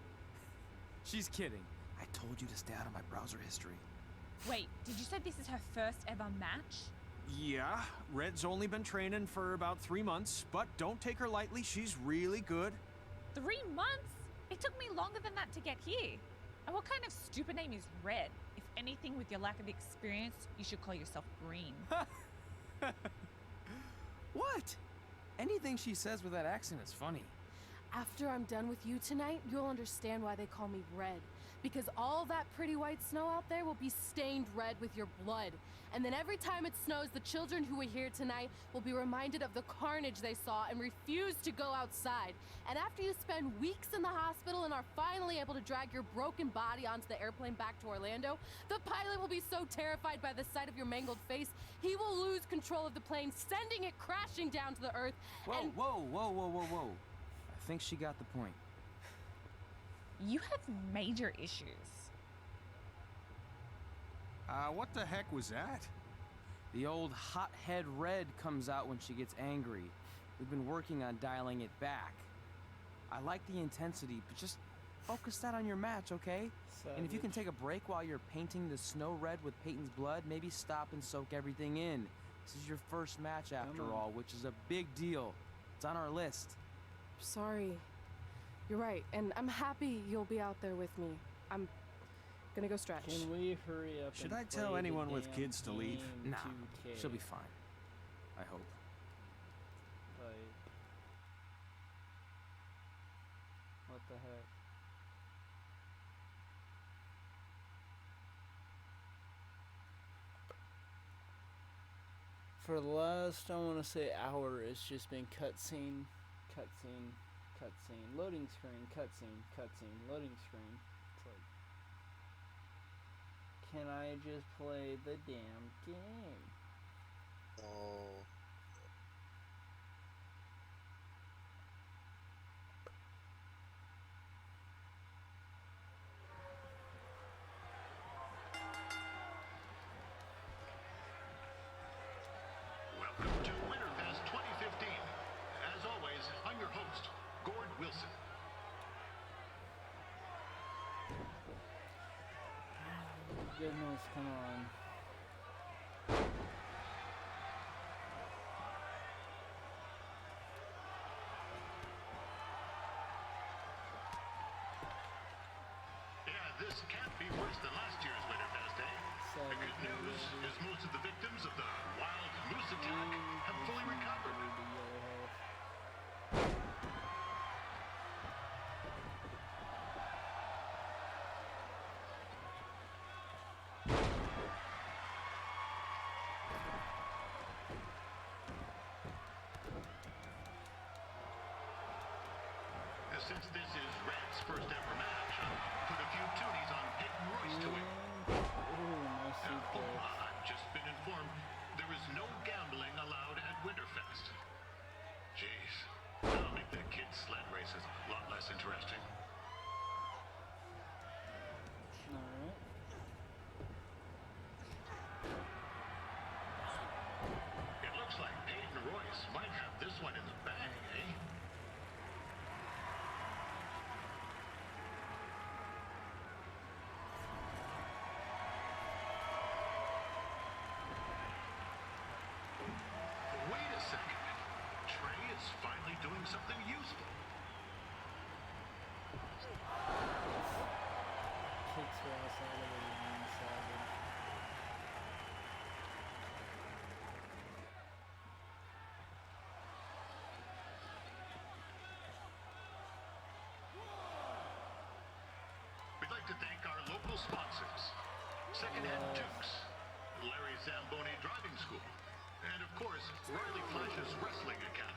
She's kidding. I told you to stay out of my browser history. Wait, did you say this is her first ever match? Yeah, Red's only been training for about 3 months, but don't take her lightly, she's really good. 3 months? It took me longer than that to get here. And what kind of stupid name is Red? If anything, with your lack of experience, you should call yourself Green. What? Anything she says with that accent is funny. After I'm done with you tonight, you'll understand why they call me Red. Because all that pretty white snow out there will be stained red with your blood. And then every time it snows, the children who were here tonight will be reminded of the carnage they saw and refuse to go outside. And after you spend weeks in the hospital and are finally able to drag your broken body onto the airplane back to Orlando, the pilot will be so terrified by the sight of your mangled face, he will lose control of the plane, sending it crashing down to the earth. Whoa, whoa. I think she got the point. You have major issues. What the heck was that? The old hothead Red comes out when she gets angry. We've been working on dialing it back. I like the intensity, but just focus that on your match, okay? And if you can take a break while you're painting the snow red with Peyton's blood, maybe stop and soak everything in. This is your first match after all, which is a big deal. It's on our list. Sorry. You're right, and I'm happy you'll be out there with me. I'm gonna go stretch. Can we hurry up? Should I tell anyone with kids to leave? Nah, she'll be fine. I hope. Like, what the heck? For the last, I want to say hour, it's just been cutscene, loading screen, cutscene, loading screen. It's like, can I just play the damn game? Oh. Welcome to Winterfest 2015. As always, I'm your host, Gord Wilson. Goodness, come on. Yeah, this can't be worse than last year's Winterfest, eh? The good news is most of the victims of the wild moose attack have fully recovered. Since this is Red's first ever match, I'll put a few toonies on Peyton Royce to win. I've just been informed there is no gambling allowed at Winterfest. Jeez, that'll make the kids' sled races a lot less interesting. Alright. It looks like Peyton Royce might have this one in the bag, eh? Wait a second. Trey is finally doing something useful. Kicks her ass out of the ring, savage. We'd like to thank our local sponsors. Secondhand Dukes, Larry Zamboni Driving School, and of course, Riley Flash's Wrestling Academy.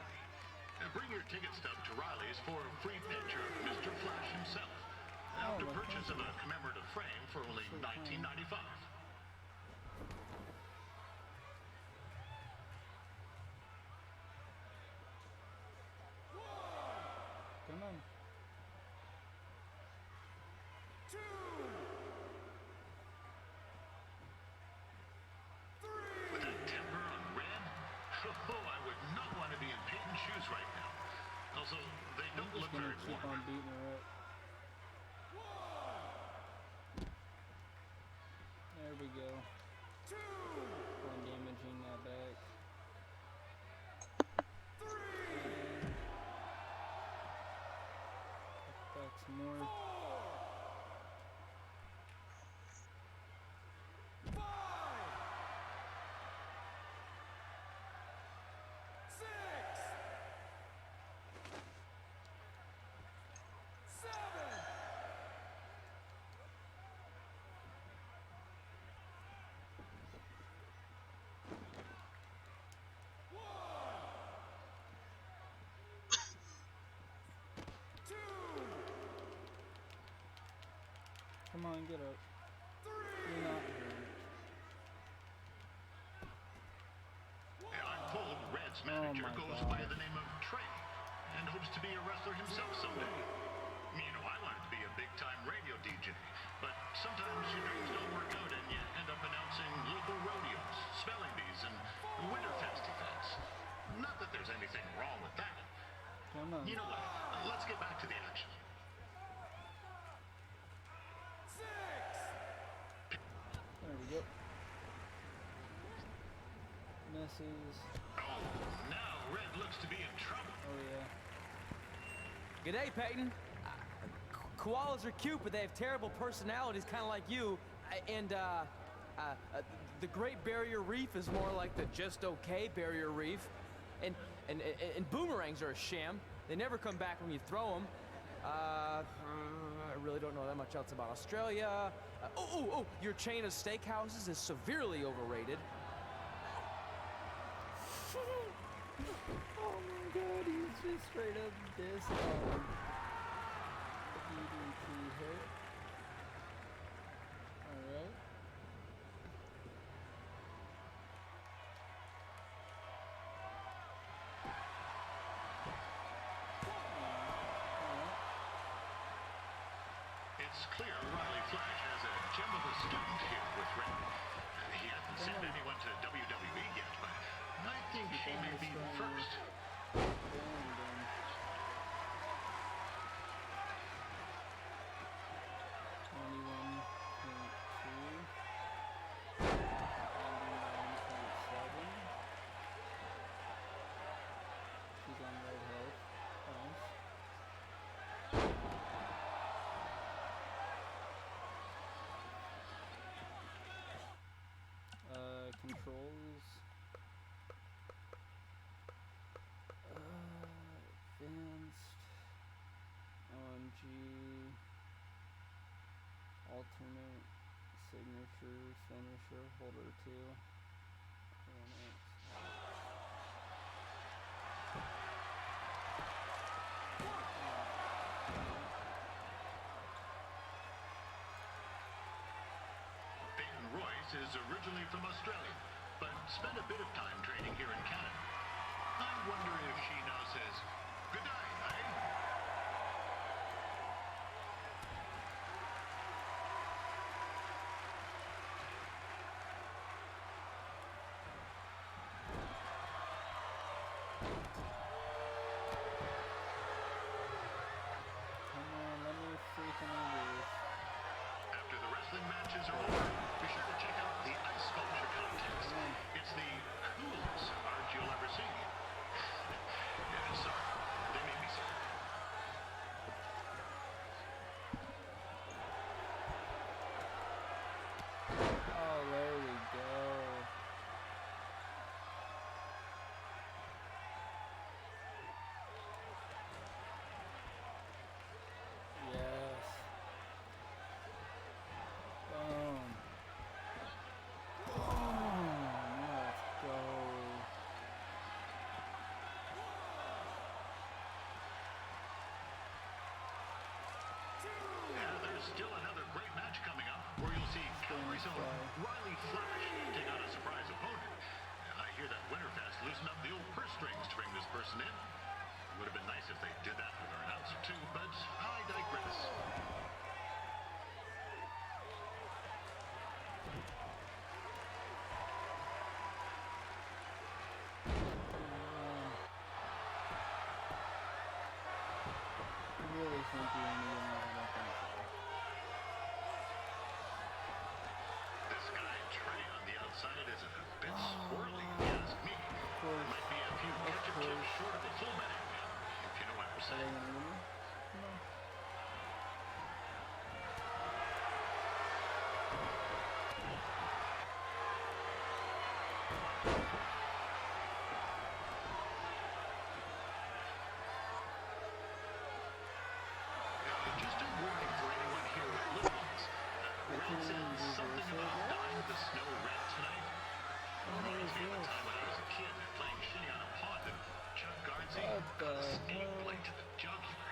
Bring your ticket stub to Riley's for a free picture of Mr. Flash himself. After purchase of a commemorative frame for only $19.95. Come on. With that temper on Red, I would not want to be in Peyton's shoes right now. Also, they don't look very Keep warm. on beating her up. There we go. On damaging that back. And back some more. Come on, get up. You're not hurt. I'm told Red's manager goes by the name of Trey and hopes to be a wrestler himself someday. You know, I wanted to be a big-time radio DJ, but sometimes your dreams don't work out and you end up announcing local rodeos, spelling bees, and Winterfest events. Not that there's anything wrong with that. Come on. You know what? Let's get back to the action. There we go. Misses. Oh, now Red looks to be in trouble. Oh, yeah. G'day, Peyton. Koalas are cute, but they have terrible personalities, kind of like you. The Great Barrier Reef is more like the just okay Barrier Reef. And boomerangs are a sham. They never come back when you throw them. I really don't know that much else about Australia. Your chain of steakhouses is severely overrated. Oh my god, he's just straight up dissed on DDT hit. Alright. It's clear Riley Flash has a gem of a student here with Red. He hasn't sent anyone to WWE yet, but I think she may be the first. Controls. Advanced. OMG. Alternate. Signature. Finisher. Holder 2. Peyton Royce is originally from Australia, but spent a bit of time training here in Canada. I wonder if she now says, good day, eh? Come on, let me freaking move. After the wrestling matches are over, be sure to check out the ice sculpture contest. It's the coolest art you'll ever see. Yeah, sorry, they made me sorry. Oh, there we go. Yes. Boom. Let's go. Yeah, there's still another great match coming up where you'll see Calgary's own Riley Flash take on a surprise opponent. I hear that Winterfest loosened up the old purse strings to bring this person in. Would have been nice if they did that with our announcer too, but I digress. I really think we need more weapons. This guy Trey on the outside is a bit squirrely, if you ask me. Might be a few ketchup chips short of a full bag, if you know what I'm saying. Just a warning for anyone here with little ones. Red said something about dying the snow red tonight. Reminds me of a time when I was a kid playing shinny on a pond and Chuck Garnsey got a snake blade to the jugular.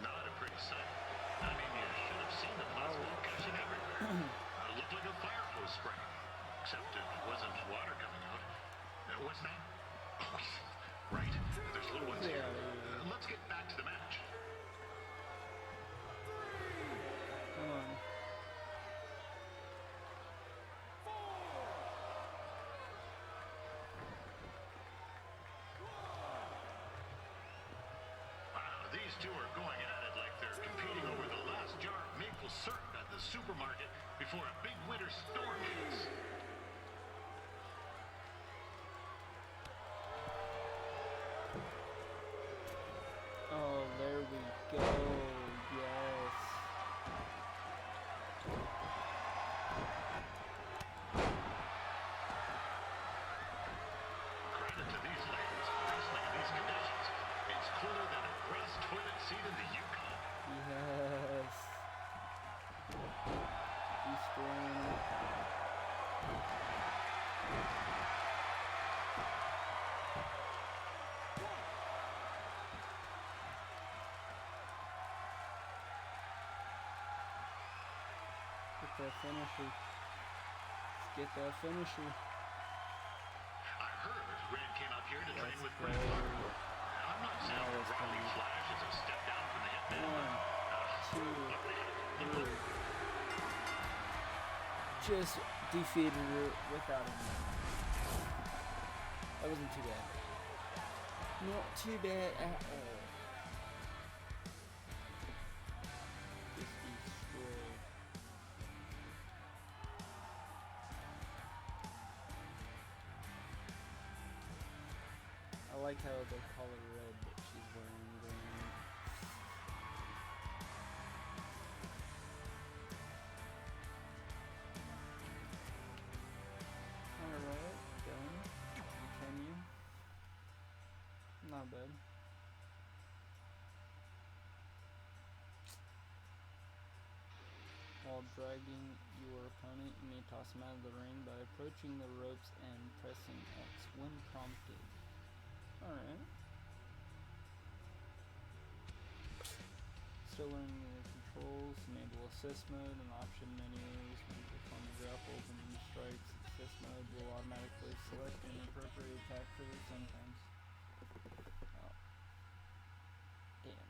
Not a pretty sight. I mean, you should have seen the plasma gushing everywhere. Looked like a fire hose spraying. Except it wasn't water coming out. What's that? Oh, right. There's little ones here. Let's get back to the match. Come on. Wow, these two are going at it like they're competing over the last jar of maple syrup at the supermarket before a big winter storm hits. Oh, there we go. Yes. Credit to these ladies for wrestling in these conditions. It's cooler than a grass toilet seat in the Yukon. Yes. Eastern. Get that finisher. Let's get that finisher. I heard Red came up here to train with Brett Clark. I'm not saying that Riley Flash is a step down from the Hitman. 1, 2, 3. Just defeated her without a minute. That wasn't too bad. Not too bad at all. Just destroyed. I like how they call her red, but she's wearing green. Alright, done. Continue. Not bad. While dragging your opponent, you may toss him out of the ring by approaching the ropes and pressing X when prompted. Alright. Still learning the controls. Enable assist mode and option menus. When performing grapples and strikes, assist mode will automatically select an appropriate attack for you sometimes. Oh. Damn.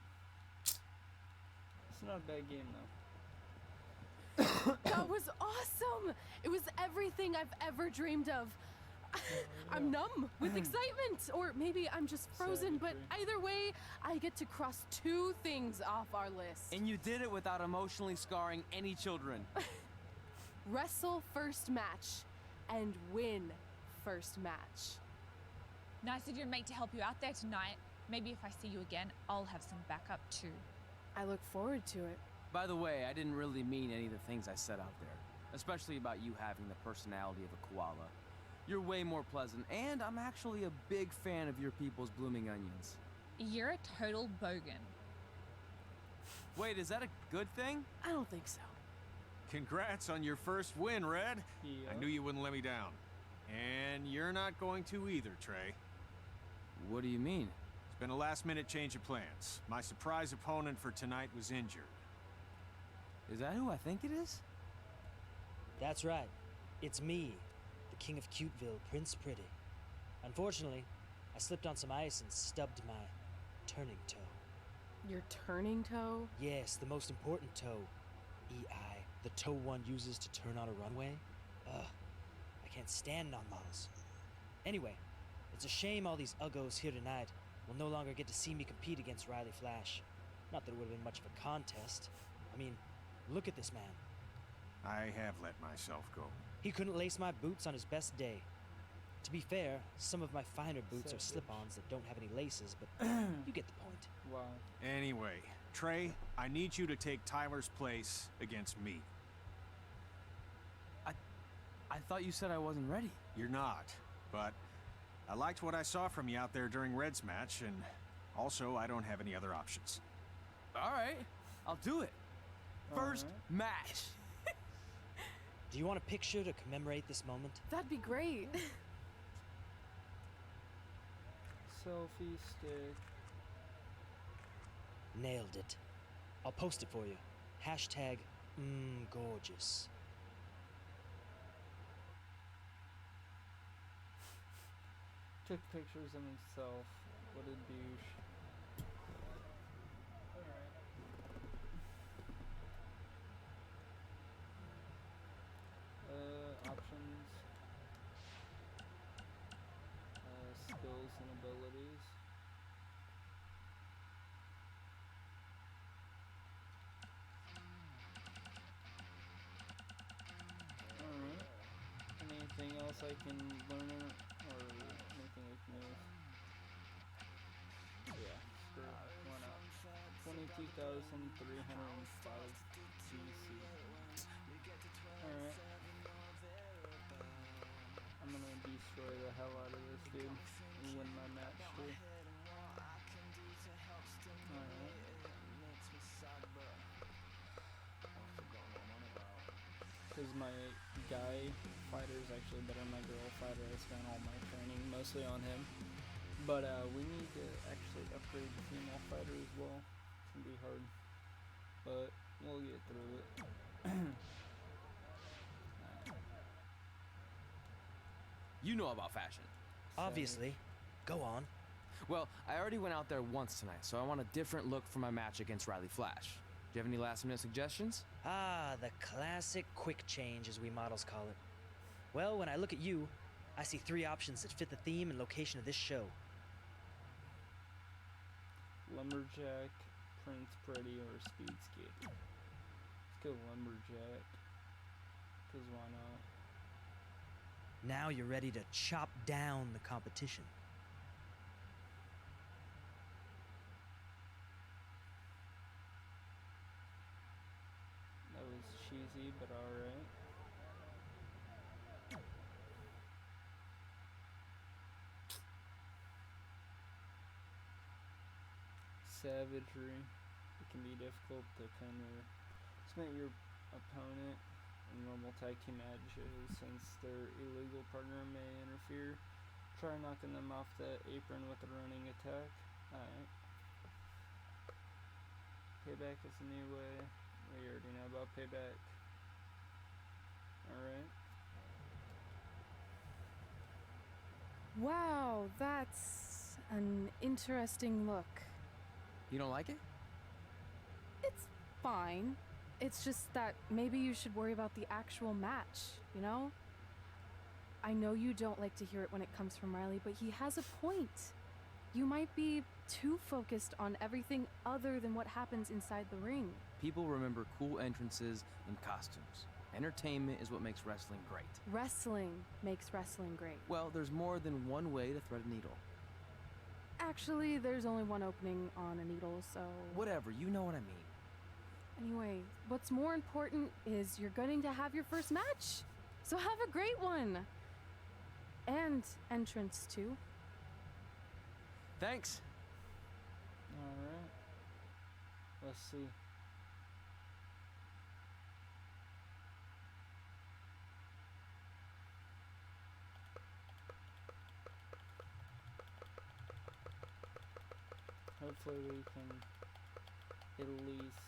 It's not a bad game though. That was awesome! It was everything I've ever dreamed of. I'm numb with excitement, or maybe I'm just frozen, but either way, I get to cross 2 things off our list. And you did it without emotionally scarring any children. Wrestle first match and win first match. Nice of your mate to help you out there tonight. Maybe if I see you again, I'll have some backup too. I look forward to it. By the way, I didn't really mean any of the things I said out there, especially about you having the personality of a koala. You're way more pleasant, and I'm actually a big fan of your people's blooming onions. You're a total bogan. Wait, is that a good thing? I don't think so. Congrats on your first win, Red. Yeah. I knew you wouldn't let me down. And you're not going to either, Trey. What do you mean? It's been a last-minute change of plans. My surprise opponent for tonight was injured. Is that who I think it is? That's right. It's me, the King of Cuteville, Prince Pretty. Unfortunately, I slipped on some ice and stubbed my turning toe. Your turning toe? Yes, the most important toe. EI, the toe one uses to turn on a runway. Ugh, I can't stand non-models. Anyway, it's a shame all these uggos here tonight will no longer get to see me compete against Riley Flash. Not that it would have been much of a contest. I mean, look at this man. I have let myself go. He couldn't lace my boots on his best day. To be fair, some of my finer boots are slip-ons that don't have any laces, but you get the point. Wow. Anyway, Trey, I need you to take Tyler's place against me. I thought you said I wasn't ready. You're not, but I liked what I saw from you out there during Red's match, and also I don't have any other options. All right, I'll do it. First match. Do you want a picture to commemorate this moment? That'd be great. Selfie stick. Nailed it. I'll post it for you. Hashtag Gorgeous. Took pictures of himself. What a douche. Alright. Options. Skills and abilities. Alright. Anything else I can learn or anything we can use? Yeah, screw it. Why not? 22,305 GC. Alright. I'm gonna destroy the hell out of this dude and win my match too. Alright. Because my guy fighter is actually better than my girl fighter. I spent all my training mostly on him. But we need to actually upgrade the female fighter as well. It's gonna be hard. But we'll get through it. You know about fashion. Obviously. Go on. Well, I already went out there once tonight, so I want a different look for my match against Riley Flash. Do you have any last-minute suggestions? Ah, the classic quick change, as we models call it. Well, when I look at you, I see 3 options that fit the theme and location of this show. Lumberjack, Prince Pretty, or Speed Skater. Let's go Lumberjack. Because why not? Now you're ready to chop down the competition. That was cheesy, but alright. Savagery. It can be difficult to submit your opponent in normal tag team matches since their illegal partner may interfere. Try knocking them off the apron with a running attack. Alright. Payback is a new way. We already know about payback. Alright. Wow, that's an interesting look. You don't like it? It's fine. It's just that maybe you should worry about the actual match, you know? I know you don't like to hear it when it comes from Riley, but he has a point. You might be too focused on everything other than what happens inside the ring. People remember cool entrances and costumes. Entertainment is what makes wrestling great. Wrestling makes wrestling great. Well, there's more than one way to thread a needle. Actually, there's only one opening on a needle, so... Whatever, you know what I mean. Anyway, what's more important is you're going to have your first match. So have a great one. And entrance, too. Thanks. Alright. Let's see. Hopefully we can at least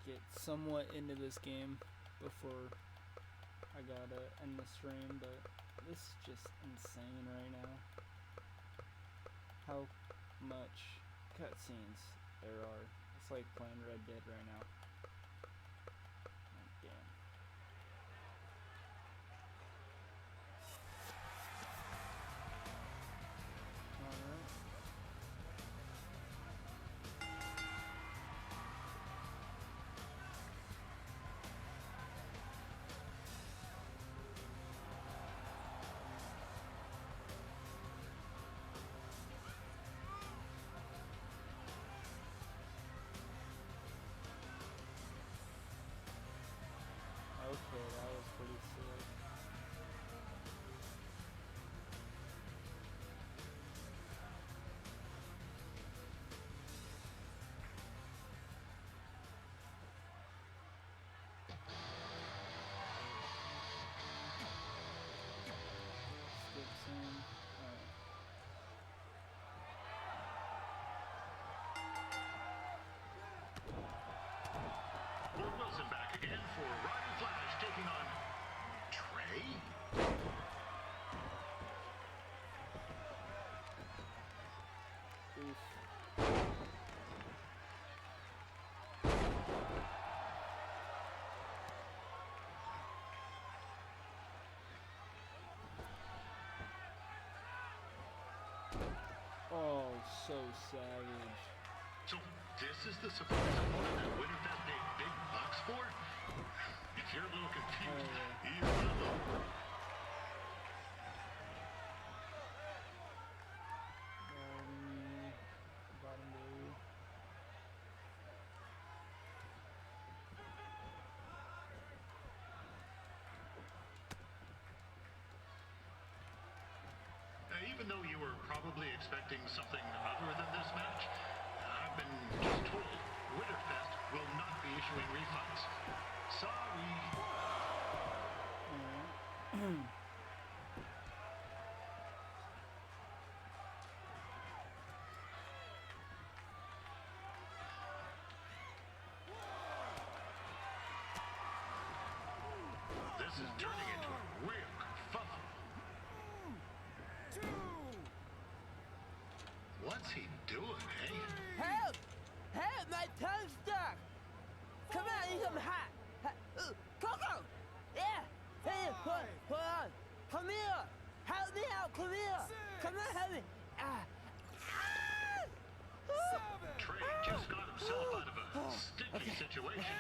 get somewhat into this game before I gotta end the stream, but this is just insane right now. How much cutscenes there are. It's like playing Red Dead right now. Oh, damn. Alright. Okay, that was pretty sick. Skip scene. Alright. Will Wilson back again so savage. So this is the surprise opponent that Winterfest paid big bucks for? If you're a little confused, you're not alone. Bottom blue. Even though you were probably expecting something other than this match, I've been just told Winterfest will not be issuing refunds. Sorry. This is turning into a real kerfuffle. What's he doing, eh? Help! Help! My tongue's stuck! Come on, I need some hot! Coco! Yeah! Hey, hold on! Come here! Help me out! Come here! Come on, help me! Trey just got himself out of a sticky situation.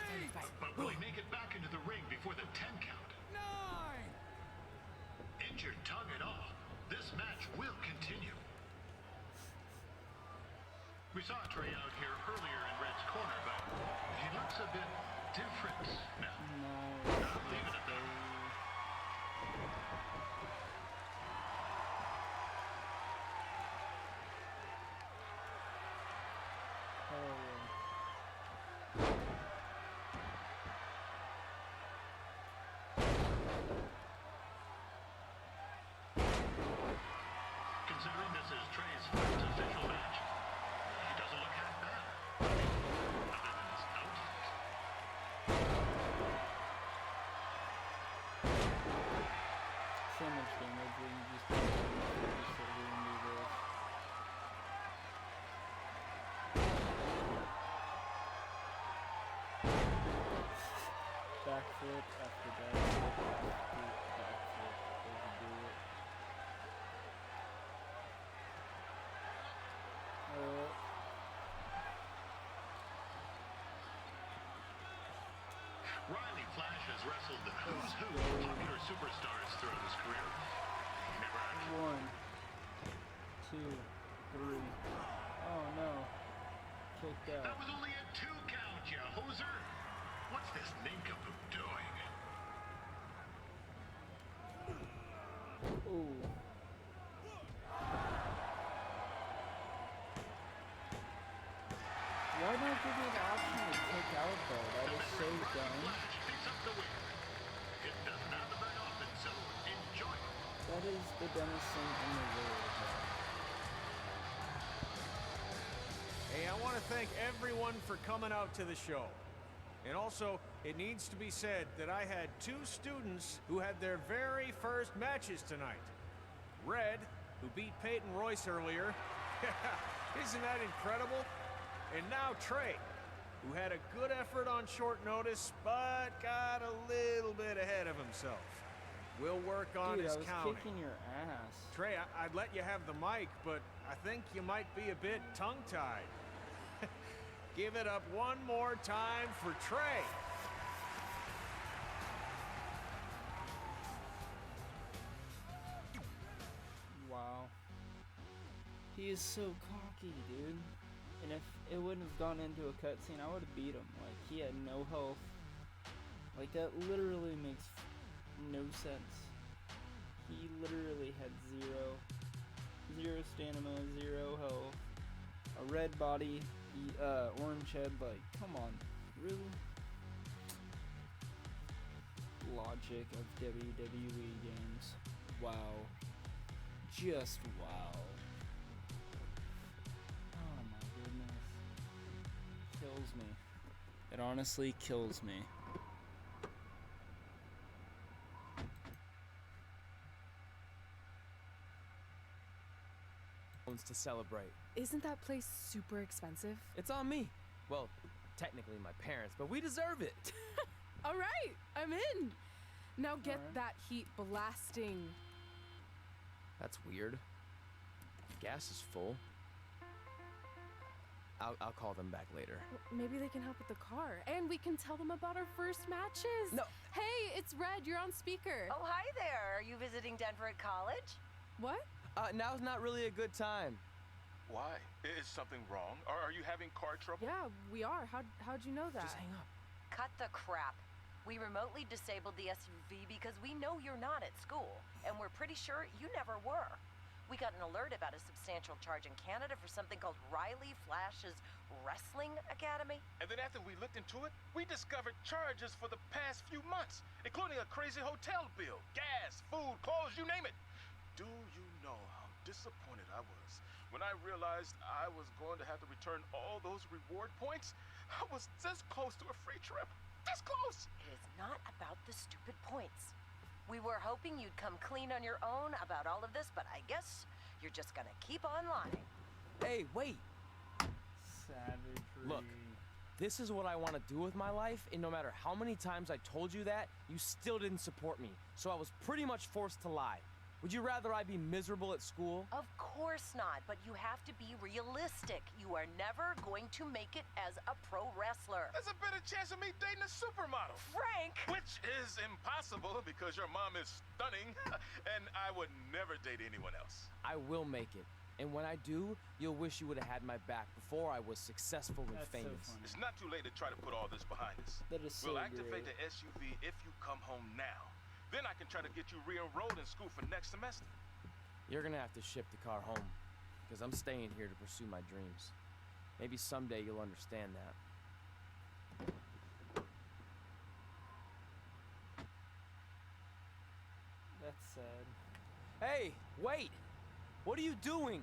But will he make it back into the ring before the 10 count? 9! Injured tongue and all, this match will continue. We saw Trey out here earlier in Red's corner, but he looks a bit different now. I'll leave it at that. Considering this is Trey's first official match, he doesn't look half bad. Other than his outfit. So much damage when you just sit here and do this. Backflip after backflip, backflip, overdo it. Riley Flash has wrestled the who's who of popular superstars throughout his career. He never actually... 1, 2, 3. Oh no. Kicked out. That was only a 2 count, you hoser! What's this nincompoop doing? Ooh. Why not give me the option to kick out though? That is so dumb. Picks up the win. It doesn't happen very often, so enjoy it. That is the dumbest thing in the world. Hey, I want to thank everyone for coming out to the show. And also, it needs to be said that I had 2 students who had their very first matches tonight. Red, who beat Peyton Royce earlier. Isn't that incredible? And now Trey, who had a good effort on short notice, but got a little bit ahead of himself. We'll work on his counting. I was kicking your ass. Trey, I'd let you have the mic, but I think you might be a bit tongue-tied. Give it up one more time for Trey. Wow. He is so cocky, dude. And if it wouldn't have gone into a cutscene, I would have beat him. Like, he had no health. Like, that literally makes no sense. He literally had zero stamina, 0 health, a red body, orange head. Like, come on, really? Logic of WWE games. Wow. Just wow. Oh my goodness. Kills me. It honestly kills me. To celebrate. Isn't that place super expensive? It's on me. Well, technically my parents, but we deserve it. All right, I'm in. Now get that heat blasting. That's weird. Gas is full. I'll call them back later. Maybe they can help with the car, and we can tell them about our first matches. No. Hey, it's Red. You're on speaker. Oh, hi there. Are you visiting Denver at college? What? Now's not really a good time. Why? Is something wrong? Are you having car trouble? Yeah, we are. How'd you know that? Just hang up. Cut the crap. We remotely disabled the SUV because we know you're not at school, and we're pretty sure you never were. We got an alert about a substantial charge in Canada for something called Riley Flash's Wrestling Academy. And then after we looked into it, we discovered charges for the past few months, including a crazy hotel bill, gas, food, clothes, you name it. Do you know how disappointed I was when I realized I was going to have to return all those reward points? I was this close to a free trip. This close! It is not about the stupid points. We were hoping you'd come clean on your own about all of this, but I guess you're just gonna keep on lying. Hey, wait. Savagery. Look, this is what I want to do with my life, and no matter how many times I told you that, you still didn't support me. So I was pretty much forced to lie. Would you rather I be miserable at school? Of course not, but you have to be realistic. You are never going to make it as a pro wrestler. There's a better chance of me dating a supermodel. Frank! Which is impossible because your mom is stunning, and I would never date anyone else. I will make it. And when I do, you'll wish you would have had my back before I was successful and That's famous. so funny. It's not too late to try to put all this behind us. That is so We'll activate great. the SUV if you come home now. Then I can try to get you re-enrolled in school for next semester. You're gonna have to ship the car home, because I'm staying here to pursue my dreams. Maybe someday you'll understand that. That's sad. Hey, wait! What are you doing?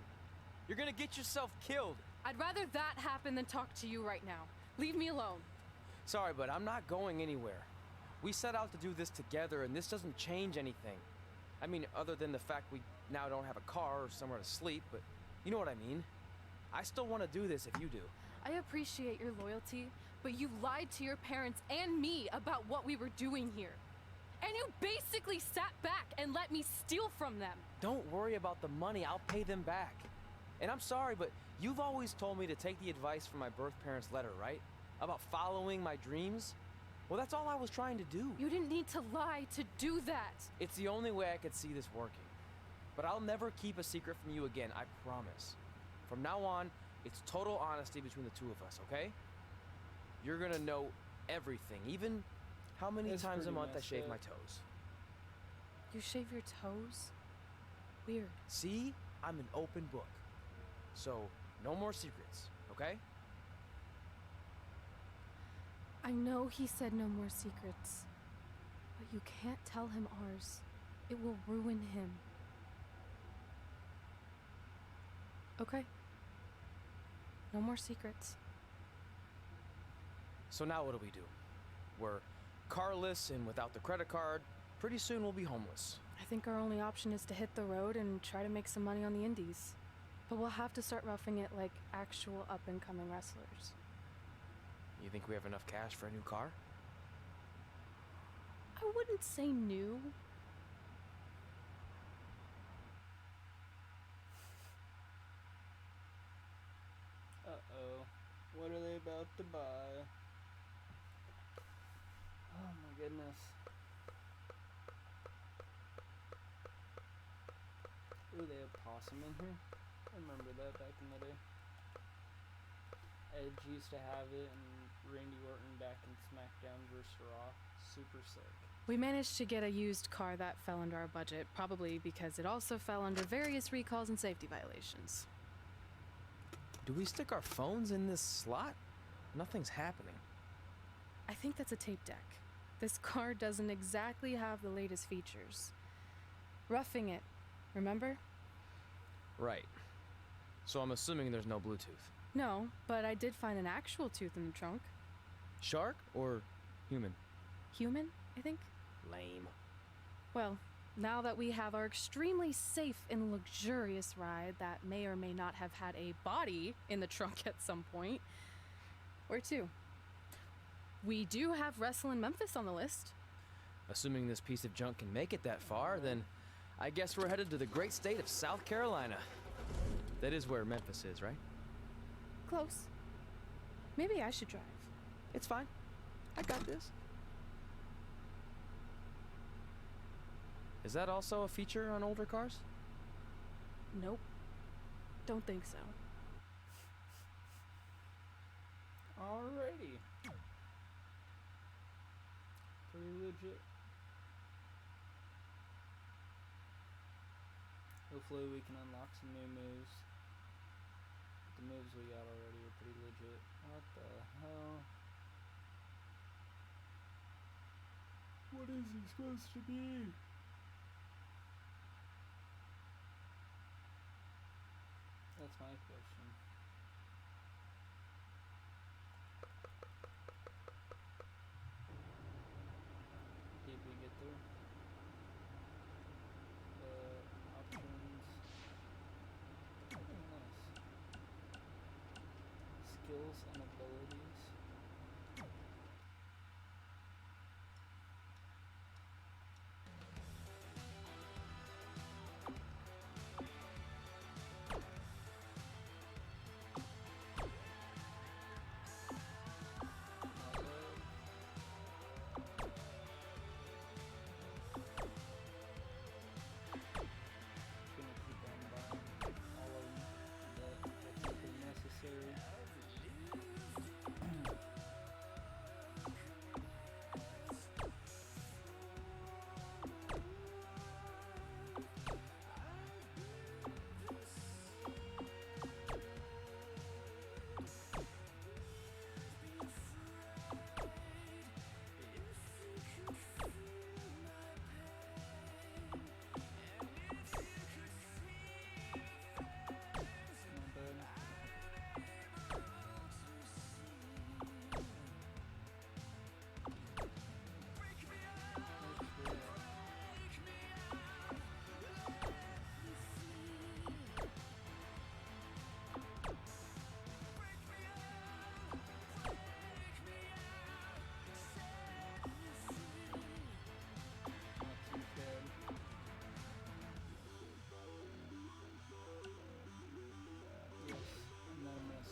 You're gonna get yourself killed. I'd rather that happen than talk to you right now. Leave me alone. Sorry, but I'm not going anywhere. We set out to do this together, and this doesn't change anything. I mean, other than the fact we now don't have a car or somewhere to sleep, but you know what I mean. I still want to do this if you do. I appreciate your loyalty, but you lied to your parents and me about what we were doing here. And you basically sat back and let me steal from them. Don't worry about the money, I'll pay them back. And I'm sorry, but you've always told me to take the advice from my birth parents' letter, right? About following my dreams? Well, that's all I was trying to do. You didn't need to lie to do that. It's the only way I could see this working. But I'll never keep a secret from you again, I promise. From now on, it's total honesty between the two of us, okay? You're gonna know everything, even how many That's times a pretty month I messed shave up. my toes. You shave your toes? Weird. See? I'm an open book. So, no more secrets, okay? I know he said no more secrets, but you can't tell him ours. It will ruin him. Okay. No more secrets. So now what do? We're carless and without the credit card. Pretty soon we'll be homeless. I think our only option is to hit the road and try to make some money on the indies. But we'll have to start roughing it like actual up-and-coming wrestlers. You think we have enough cash for a new car? I wouldn't say new. Uh-oh. What are they about to buy? Oh my goodness. Ooh, they have possum in here. I remember that back in the day. Edge used to have it, and Randy Orton back in SmackDown vs. Raw. Super sick. We managed to get a used car that fell under our budget, probably because it also fell under various recalls and safety violations. Do we stick our phones in this slot? Nothing's happening. I think that's a tape deck. This car doesn't exactly have the latest features. Roughing it, remember? Right. So I'm assuming there's no Bluetooth. No, but I did find an actual tooth in the trunk. Shark or human? Human, I think. Lame. Well, now that we have our extremely safe and luxurious ride that may or may not have had a body in the trunk at some point, where to? We do have Wrestlin' Memphis on the list. Assuming this piece of junk can make it that far, then I guess we're headed to the great state of South Carolina. That is where Memphis is, right? Close. Maybe I should drive. It's fine. I got this. Is that also a feature on older cars? Nope. Don't think so. Alrighty. Pretty legit. Hopefully we can unlock some new moves. The moves we got already are pretty legit. What the hell? What is he supposed to be? That's my question. Did we get there? Options. Oh, nice. Skills and abilities.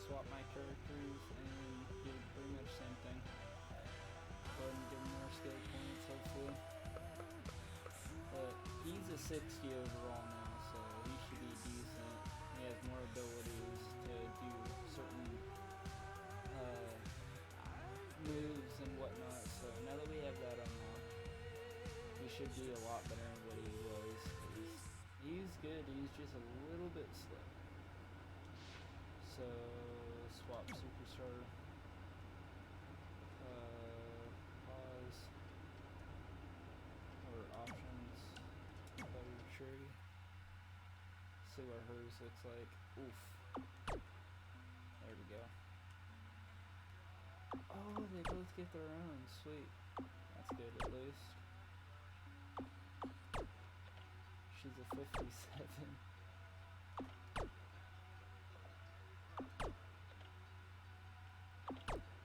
Swap my characters and do pretty much the same thing. Go ahead and give him more skill points, hopefully. But he's a 60 overall now, so he should be decent. He has more abilities to do certain moves and whatnot, so now that we have that unlocked, we should be a lot better than what he was. He's good, he's just a little bit slow. So swap superstar. Pause. Or options. Better tree. See what hers looks like. Oof. There we go. Oh, they both get their own. Sweet. That's good at least. She's a 57.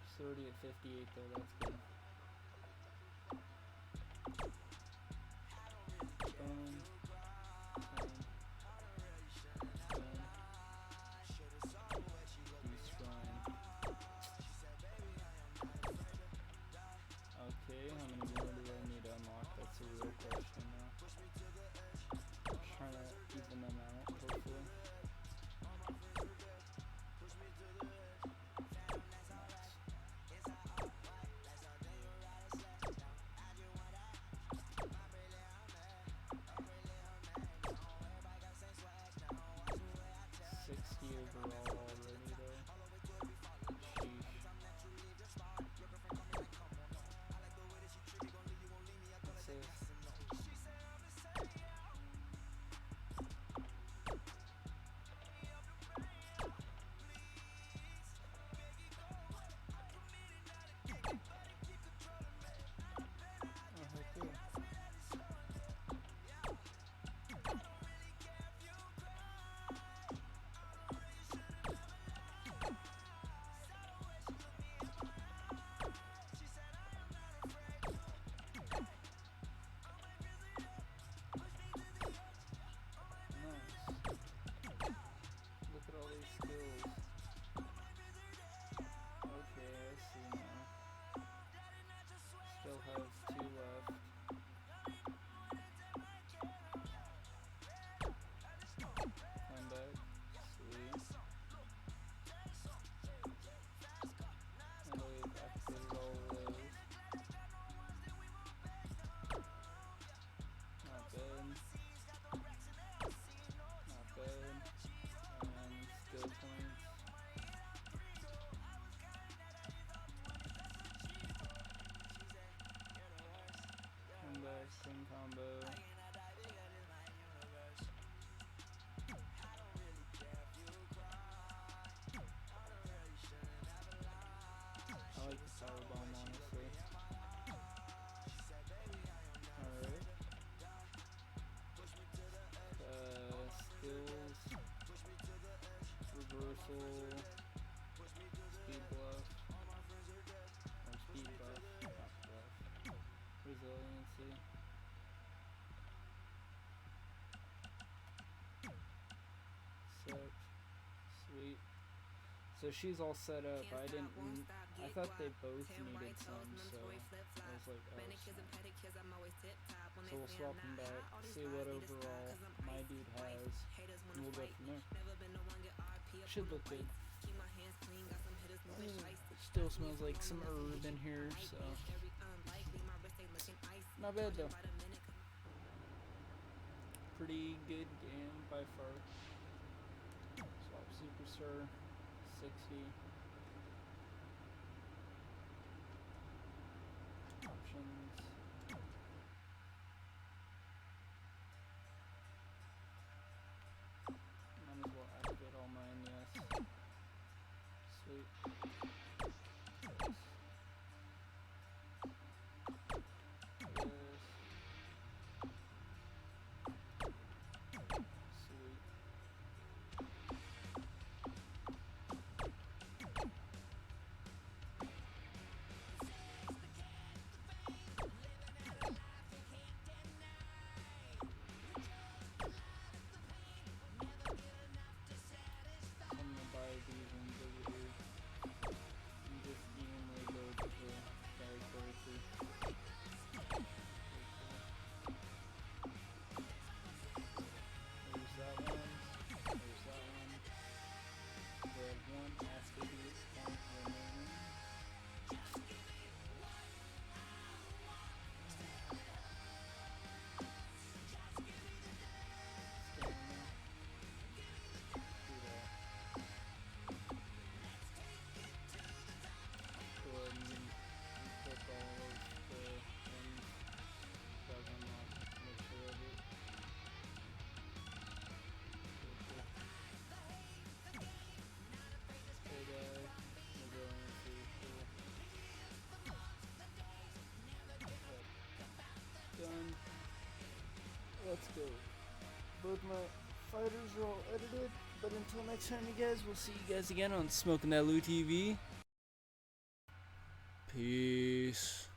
She's already at 58 though, that's good. Boom. Boom. Boom. Destroying. Okay, how many more do I need to unlock? That's a real question now. Just trying to even them out, hopefully. combo. I like the powerbomb, honestly. Alright. Skills. Reversal. Speed bluff. Or speed buff, not bluff. Resiliency. Sick. Sweet. So she's all set up. I thought they both needed some, so I was like, oh snap. So we'll swap them back, see what overall my dude has, and we'll go from there. Should look good. Still smells like some herb in here, so not bad though. Pretty good game by far. Swap Superstar 60. Options. Might as well activate all mine, yes. Sweet. Done. Let's go. Both my fighters are all edited, but until next time, you guys, we'll see you guys again on Smoking That Loot TV. Peace.